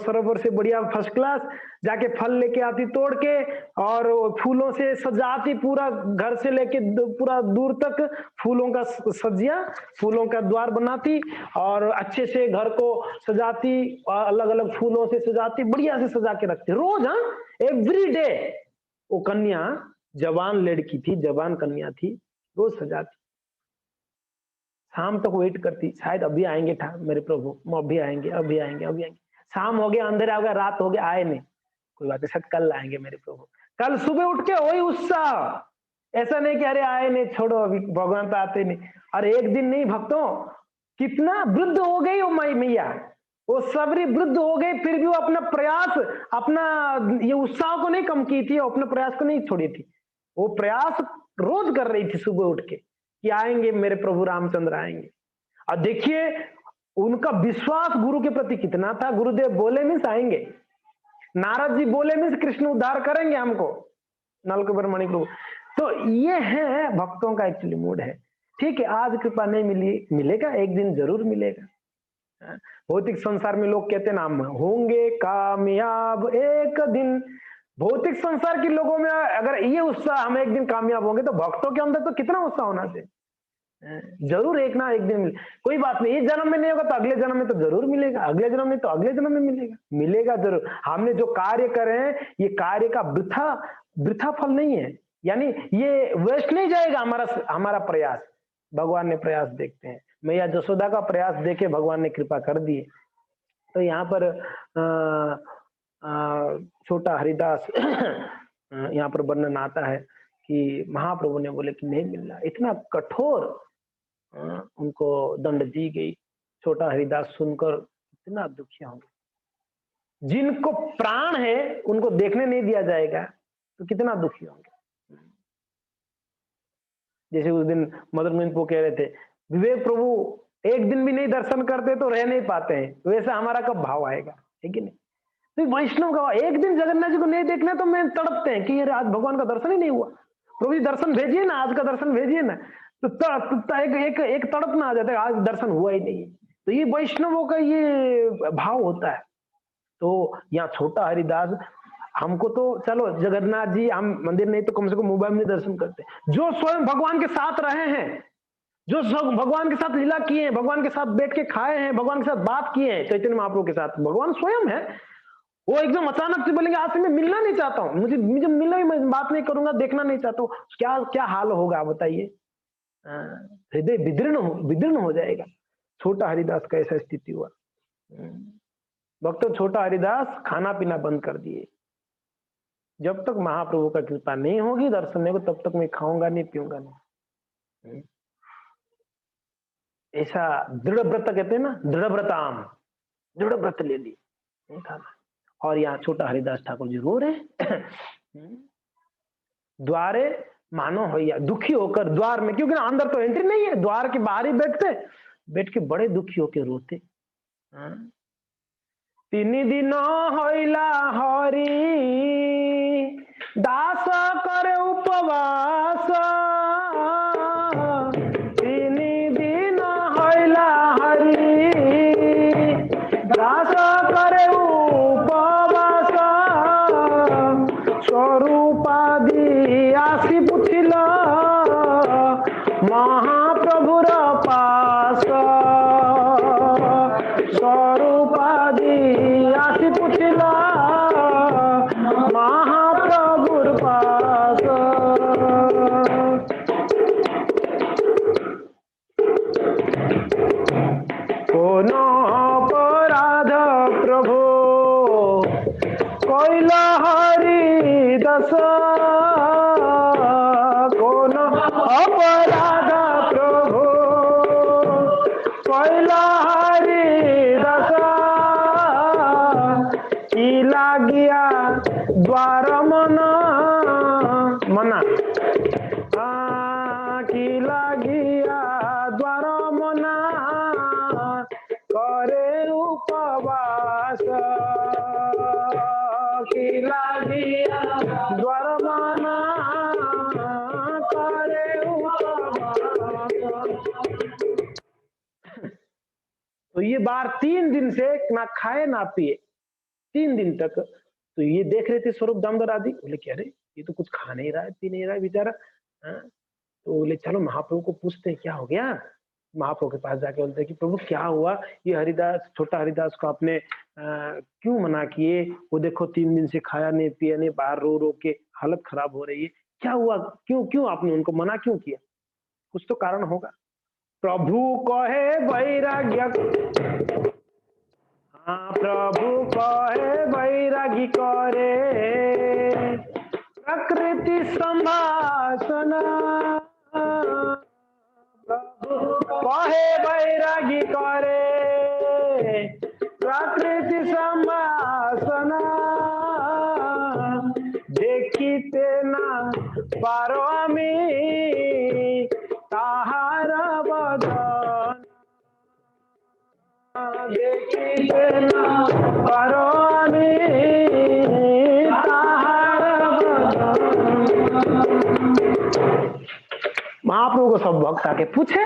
सरोवर से बढ़िया फर्स्ट क्लास, जाके फल लेके आती तोड़ के, और फूलों से सजाती पूरा घर से लेके पूरा दूर तक, फूलों का सजिया, फूलों का द्वार बनाती और अच्छे से घर को सजाती, अलग अलग फूलों से सजाती, बढ़िया से सजा के रखती रोज। हाँ, एवरी डे। वो कन्या जवान लड़की थी, जवान कन्या थी, रोज सजाती। शाम तक वेट करती, शायद अभी आएंगे मेरे प्रभु, अभी आएंगे, अभी आएंगे, अभी आएंगे। शाम हो गया, अंधेरा हो गया, रात हो गया, आए नहीं। कोई बात नहीं, शायद कल आएंगे मेरे प्रभु। कल सुबह उठ के वही उत्साह। ऐसा नहीं कि अरे आए नहीं, छोड़ो अभी, भगवान तो आते नहीं। और एक दिन नहीं भक्तों, कितना वृद्ध हो गई वो मैया, वो सबरी वृद्ध हो गई, फिर भी वो अपना प्रयास, अपना ये उत्साह को नहीं कम की थी, अपने प्रयास को नहीं छोड़ी थी। वो प्रयास रोज कर रही थी सुबह उठ के कि आएंगे मेरे प्रभु रामचंद्र आएंगे। और देखिए उनका विश्वास गुरु के प्रति कितना था। गुरुदेव बोले मीन्स आएंगे, नारद जी बोले मीन्स कृष्ण उद्धार करेंगे हमको, नलकुबर मणिग्रीव। तो ये है भक्तों का एक्चुअली मूड है। ठीक है, आज कृपा नहीं मिली, मिलेगा एक दिन, जरूर मिलेगा। भौतिक संसार में लोग कहते हैं ना हम होंगे कामयाब एक दिन। भौतिक संसार के लोगों में अगर ये उत्साह, हम एक दिन कामयाब होंगे, तो भक्तों के अंदर तो कितना उत्साह होना चाहिए। जरूर एक ना एक दिन मिले। कोई बात नहीं, इस जन्म में नहीं होगा तो अगले जन्म में तो जरूर मिलेगा, अगले जन्म में तो अगले जन्म में मिलेगा, मिलेगा जरूर। हमने जो कार्य करे हैं, ये कार्य का वृथा फल नहीं है, यानी ये वेस्ट नहीं जाएगा हमारा प्रयास। भगवान ने प्रयास देखते हैं, मैया जसोदा का प्रयास देखे भगवान ने कृपा कर दिए। तो यहाँ पर छोटा हरिदास यहाँ पर वर्णन आता है कि महाप्रभु ने बोले कि नहीं मिलना, इतना कठोर उनको दंड दी गई। छोटा हरिदास सुनकर इतना दुखी होंगे। जिनको प्राण है उनको देखने नहीं दिया जाएगा तो कितना दुखी होंगे। जैसे उस दिन मदन मोहन को कह रहे थे, विवेक प्रभु एक दिन भी नहीं दर्शन करते तो रह नहीं पाते हैं, वैसा हमारा कब भाव आएगा, है कि नहीं? तो वैष्णव का एक दिन जगन्नाथ जी को नहीं देखना तो मैं तड़पते हैं कि आज भगवान का दर्शन ही नहीं हुआ, प्रभु जी दर्शन भेजिए ना, आज का दर्शन भेजिए ना। तो एक तड़प ना आ जाता है, आज दर्शन हुआ ही नहीं। तो ये वैष्णवों का ये भाव होता है। तो यहाँ छोटा हरिदास, हमको तो चलो जगन्नाथ जी हम मंदिर नहीं तो कम से कम मोबाइल में दर्शन करते हैं। जो स्वयं भगवान के साथ रहे हैं, जो भगवान के साथ लीला किए हैं, भगवान के साथ बैठ के खाए हैं, भगवान के साथ बात किए हैं, चैतन्य महाप्रभु के साथ भगवान स्वयं है। वो एकदम अचानक से बोलेंगे आज से मैं मिलना नहीं चाहता हूँ, मुझे मिलना ही, मैं बात नहीं करूंगा, देखना नहीं चाहता हूँ, क्या क्या हाल होगा बताइए? हृदय विदीर्ण हो जाएगा। छोटा हरिदास का ऐसा स्थिति हुआ। भक्तों, छोटा हरिदास खाना पीना बंद कर दिए। जब तक महाप्रभु का कृपा नहीं होगी, दर्शन नहीं होगा, तब तक मैं खाऊंगा नहीं, पीऊंगा नहीं। ऐसा दृढ़ व्रत कहते हैं ना, दृढ़ व्रताम, दृढ़ व्रत ले ली, नहीं खाना। और यहाँ छोटा हरिदास ठाकुर जी रो रहे द्वारे मानो होया, दुखी होकर द्वार में, क्योंकि अंदर तो एंट्री नहीं है, द्वार के बाहर ही बैठ के बड़े दुखी होकर रोते। 3 दिन होइला हरि दास करे उपवास, महाप्रभुर पास स्वरूपादि आसी पुछिला महाप्रभुर पास कोन अपराध प्रभु कोइला हरि दस कोन अपराध प्रभु कोइला हरि दस की लागिया द्वार मना मना की लागिया द्वार मना करे उपवास की लागिया द्वार मना करे उपवास। तो ये बार 3 दिन से ना खाए ना पिए 3 दिन तक। तो ये देख रहे थे स्वरूप दामोदर आदि, बोले कि अरे ये तो कुछ खा नहीं रहा है पी नहीं रहा है बेचारा। तो बोले चलो महाप्रभु को पूछते हैं क्या हो गया। महाप्रभु के पास जाके बोलते हैं कि प्रभु क्या हुआ, ये हरिदास छोटा हरिदास को आपने क्यों मना किए, वो देखो 3 दिन से खाया नहीं पिया नहीं, बाहर रो रो के हालत खराब हो रही है, क्या हुआ, क्यों क्यों आपने उनको मना क्यों किया, कुछ तो कारण होगा। प्रभु कहे वैराग्य, हाँ प्रभु कहे वैरागी करे प्रकृति संभाषण, प्रभु कहे वैरागी करे प्रकृति संभाषण, देखिते ना पारो आमी ताहार बदन, देखिते ना पारो आमी ताहार बदन। महाप्रभु को सब भक्त आके पूछे,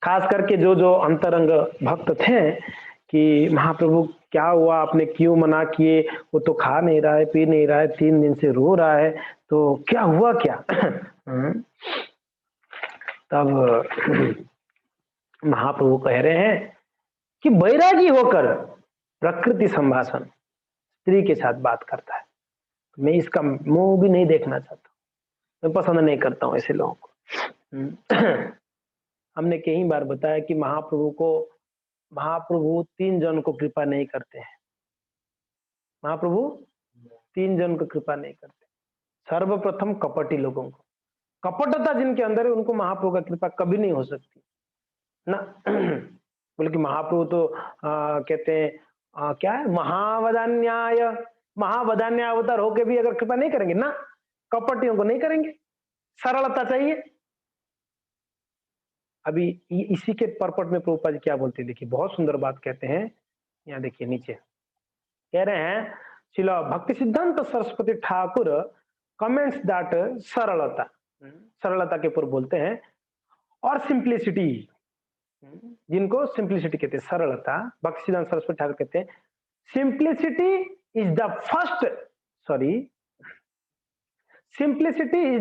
खास करके जो जो अंतरंग भक्त थे कि महाप्रभु क्या हुआ, आपने क्यों मना किए, वो तो खा नहीं रहा है पी नहीं रहा है 3 दिन से रो रहा है, तो क्या हुआ क्या। तब महाप्रभु कह रहे हैं कि बैरागी होकर प्रकृति संभाषण स्त्री के साथ बात करता है, मैं इसका मुंह भी नहीं देखना चाहता, मैं पसंद नहीं करता हूं ऐसे लोगों को। हमने कई बार बताया कि महाप्रभु 3 जन को कृपा नहीं करते हैं, महाप्रभु 3 जन को कृपा नहीं करते। सर्वप्रथम कपटी लोगों को, कपटता जिनके अंदर है उनको महाप्रभु का कृपा कभी नहीं हो सकती ना। बल्कि महाप्रभु तो कहते हैं क्या है, महावदान्याय अवतार होके भी अगर कृपा नहीं करेंगे ना, कपटियों को नहीं करेंगे, सरलता चाहिए। अभी इसी के परपट में प्रभुपाद जी क्या बोलते हैं, देखिए बहुत सुंदर बात कहते हैं, यहाँ देखिए नीचे कह रहे हैं, श्रील भक्ति सिद्धांत सरस्वती ठाकुर कमेंट्स दैट सरलता, सरलता के ऊपर बोलते हैं, और सिंप्लिसिटी, जिनको सिंप्लिसिटी कहते हैं, सरलता, भक्ति सिद्धांत सरस्वती ठाकुर कहते हैं simplicity is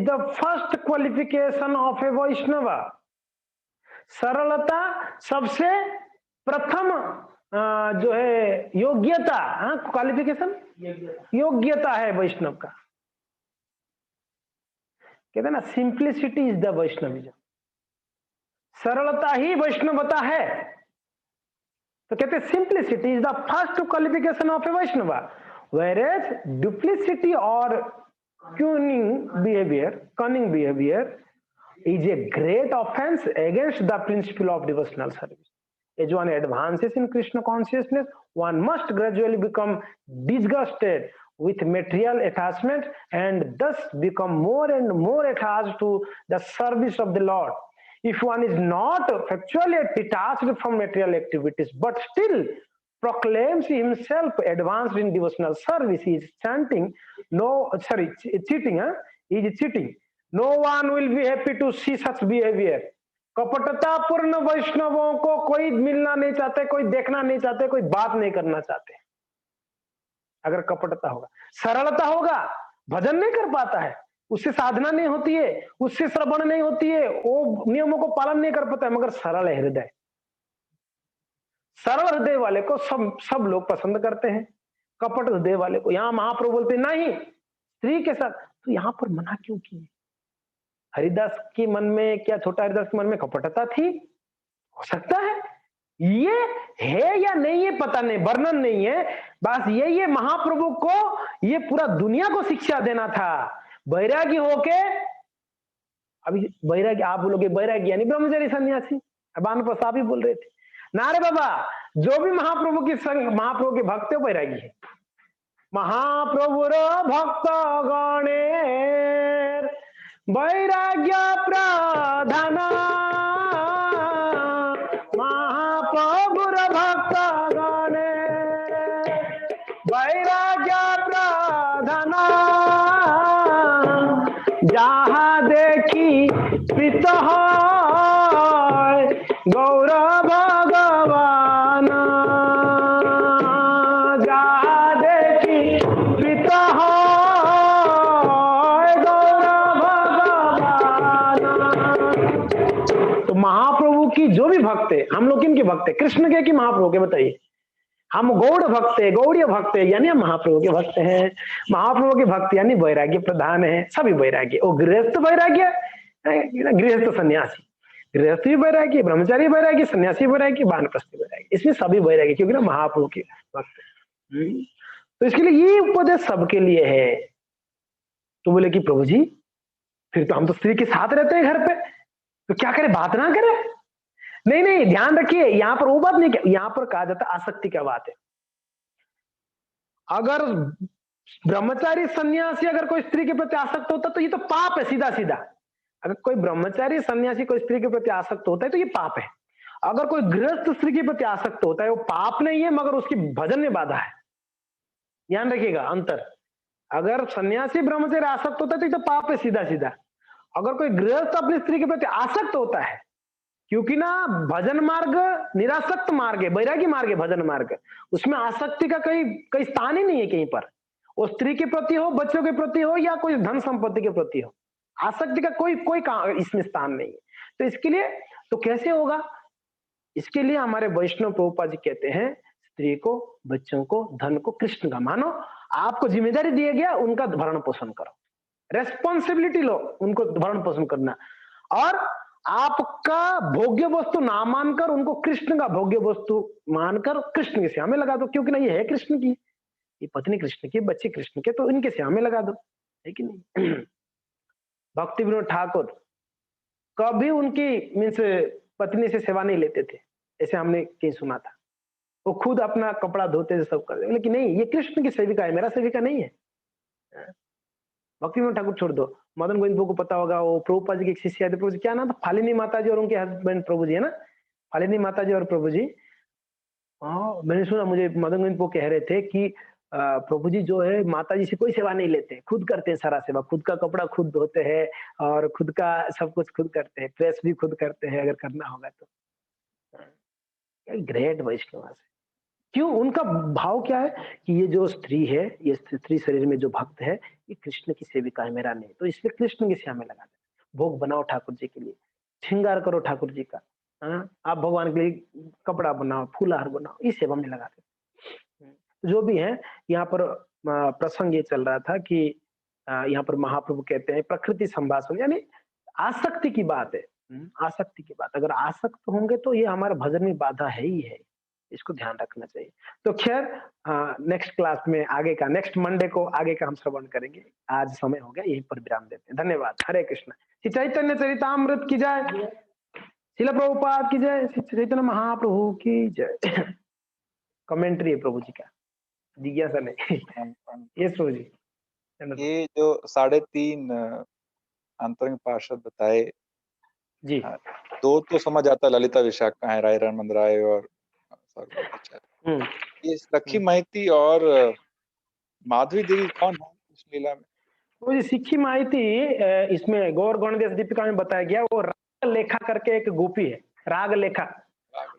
the first qualification of a Vaishnav. सरलता सबसे प्रथम जो है योग्यता, क्वालिफिकेशन योग्यता है वैष्णव का। कहते हैं ना सिंप्लिसिटी इज द वैष्णविज्म, सरलता ही वैष्णवता है। तो कहते हैं simplicity is the first qualification of a Vaishnav, whereas duplicity और cunning behavior is a great offense against the principle of devotional service. As one advances in Krishna consciousness, one must gradually become disgusted with material attachment and thus become more and more attached to the service of the Lord. If one is not factually detached from material activities but still proclaims himself advanced in devotional service, he is cheating. No one will be happy to see such behavior. कपटता पूर्ण वैष्णवों को कोई मिलना नहीं चाहते, कोई देखना नहीं चाहते, कोई बात नहीं करना चाहते। अगर कपटता होगा, सरलता होगा, भजन नहीं कर पाता है, उससे साधना नहीं होती है, उससे श्रवण नहीं होती है, वो नियमों को पालन नहीं कर पाता है, मगर सरल है हृदय। सरल हृदय वाले को सब सब लोग पसंद करते हैं। कपट हृदय वाले को यहाँ महाप्रभु बोलते नहीं, स्त्री के साथ। तो यहाँ पर मना क्यों किए? हरिदास के मन में क्या, छोटा हरिदास के मन में कपटता थी? हो सकता है। ये है या नहीं है पता नहीं, वर्णन नहीं है। बस यही है, महाप्रभु को ये पूरा दुनिया को शिक्षा देना था। बैरागी होके, अभी बैरागी आप बोलोगे, बैरागी यानी ब्रह्मचारी सन्यासी, बान प्रसाद भी बोल रहे थे। नारे बाबा, जो भी महाप्रभु की संग, महाप्रभु के भक्त बैरागी है। महाप्रभुर भक्त गणेर वैराग्य प्रधान, महाप्रभुर भक्त गणेर वैराग्य प्रधान, जहाँ देखी प्रीत है गौर भगवान, जहाँ देखी प्रीत है गौर भगवान। तो महाप्रभु की जो भी भक्त है, हम लोग किनके भक्त है? कृष्ण के कि महाप्रभु के? बताइए। हम गौड़ भक्त है, गौड़ीय भक्त है, यानी हम महाप्रभु के भक्त हैं। महाप्रभु के भक्त यानी वैराग्य प्रधान है, सभी वैराग्य। और गृहस्थ वैराग्य, गृहस्थ सन्यासी, गृहस्थ भी वैराग्य, ब्रह्मचारी वैराग्य, सन्यासी वैराग्य, वानप्रस्थी वैराग्य, इसमें सभी वैराग्य, क्योंकि ना महाप्रभु के भक्त। तो इसके लिए ये उपदेश सबके लिए है। तो बोले कि प्रभु जी, फिर तो हम तो स्त्री के साथ रहते हैं घर पे, तो क्या करें, बात ना करें? नहीं नहीं, ध्यान रखिए, यहां पर वो बात नहीं, यहां पर कहा जाता आसक्ति क्या बात है। अगर ब्रह्मचारी सन्यासी अगर कोई स्त्री के प्रति आसक्त होता तो ये तो पाप है, सीधा सीधा। अगर कोई ब्रह्मचारी सन्यासी कोई स्त्री के प्रति आसक्त होता है तो ये पाप है। अगर कोई गृहस्थ स्त्री के प्रति आसक्त होता है, वो पाप नहीं है, मगर उसकी भजन में बाधा है। ध्यान रखिएगा अंतर। अगर सन्यासी ब्रह्मचारी आसक्त होता है तो ये तो पाप है, सीधा सीधा। अगर कोई गृहस्थ अपनी स्त्री के प्रति आसक्त होता है, क्योंकि ना भजन मार्ग निरासक्त मार्ग है, बैरागी मार्ग है भजन मार्ग, उसमें आसक्ति का कई स्थान ही नहीं है कहीं पर। वो स्त्री के प्रति हो, बच्चों के प्रति हो, या कोई धन संपत्ति के प्रति हो, आसक्ति का कोई इसमें स्थान नहीं है। तो इसके लिए तो कैसे होगा? इसके लिए हमारे वैष्णव प्रभुपाद जी कहते हैं, स्त्री को, बच्चों को, धन को कृष्ण का मानो। आपको जिम्मेदारी दिया गया, उनका भरण पोषण करो, रेस्पॉन्सिबिलिटी लो, उनको भरण पोषण करना। और आपका भोग्य वस्तु ना मानकर उनको कृष्ण का भोग्य वस्तु मानकर कृष्ण की सेवा में लगा दो, क्योंकि ना ये है कृष्ण की, ये पत्नी कृष्ण की, बच्चे कृष्ण के, तो इनके सेवा में लगा दो, है कि नहीं? भक्ति विनोद ठाकुर कभी उनकी मीन्स पत्नी से सेवा नहीं लेते थे, ऐसे हमने कहीं सुना था। वो खुद अपना कपड़ा धोते थे, सब करते, लेकिन नहीं, ये कृष्ण की सेविका है, मेरा सेविका नहीं है। भक्ति विनोद ठाकुर छोड़ दो, मदन गोविंद को पता होगा, वो प्रभुपाद जी की एक शिष्य थे, प्रभु जी क्या नाम था, फालिनी माता जी और उनके हस्बैंड प्रभु जी, है ना, फालिनी माता जी और प्रभु जी। हाँ, मैंने सुना, मुझे मदन गोविंद को कह रहे थे कि प्रभु जी जो है माता जी से कोई सेवा नहीं लेते, खुद करते हैं सारा सेवा, खुद का कपड़ा खुद धोते हैं और खुद का सब कुछ खुद करते हैं, प्रेस भी खुद करते हैं अगर करना होगा तो। ग्रेट वैष्णव से। क्यों? उनका भाव क्या है कि ये जो स्त्री है, ये स्त्री शरीर में जो भक्त है, ये कृष्ण की सेविका है, मेरा नहीं, तो इसलिए कृष्ण की सेवा में लगा दे। भोग बनाओ ठाकुर जी के लिए, श्रृंगार करो ठाकुर जी का, आप भगवान के लिए कपड़ा बनाओ, फूलहार बनाओ, इस सेवा में लगा दे। जो भी है, यहाँ पर प्रसंग ये चल रहा था कि यहाँ पर महाप्रभु कहते हैं प्रकृति संभाषण, यानी आसक्ति की बात है। आसक्ति की बात, अगर आसक्त होंगे तो ये हमारे भजन में बाधा है ही है, इसको ध्यान रखना चाहिए। तो खैर, नेक्स्ट क्लास में आगे का, नेक्स्ट मंडे को आगे का हम श्रवण करेंगे। आज समय हो गया, यहीं पर विराम देते हैं। धन्यवाद। हरे कृष्ण। श्री चैतन्य चरितामृत की जय, श्रील प्रभुपाद की जय, श्री चैतन्य महाप्रभु की जय। कमेंट्री है प्रभु जी का, जिज्ञासा नहीं। यस प्रभु जी। ये जो 3.5 अंतरंग पार्षद बताए जी, दो तो समझ आता, ललिता विशाखा है, राय रामचंद्र राय और ये लक्ष्मी महती और माधवी देवी कौन है इस लीला में? तो ये सिक्खी महती इसमें गौर गणदेश दीपिका में बताया गया, वो राग लेखा करके एक गोपी है, राग लेखा।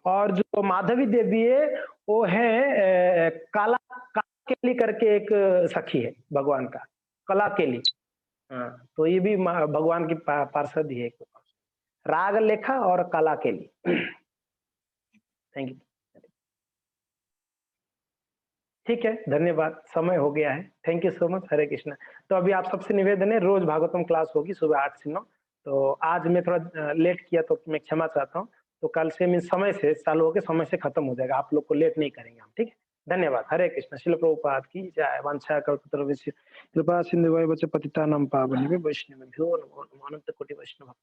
और जो माधवी देवी है वो है काला केली करके एक सखी है भगवान का, कला केली। हाँ, तो ये भी भगवान की पार्षद ही है। राग लेखा और कला के लिए। Thank you. ठीक है, धन्यवाद। समय हो गया है। Thank you so much. Hare Krishna. तो अभी आप सबसे निवेदन है, रोज़ भागवतम क्लास होगी सुबह 8 से 9। तो आज मैं थोड़ा लेट किया तो मैं क्षमा चाहता हूँ। तो कल से मैं समय से चालू होके समय से खत्म हो जाएगा। आप लोग को लेट नहीं करेंगे हम, ठीक है? धन्यवाद। हरे कृष्णा। शिल प्रभुपाद की जय। वांछा कल्पतरुभ्यश्च कृपा सिन्धुभ्यो पतितानां पावनेभ्यो वैष्णवेभ्यो नमो नमः। अनंत कोटि वैष्णव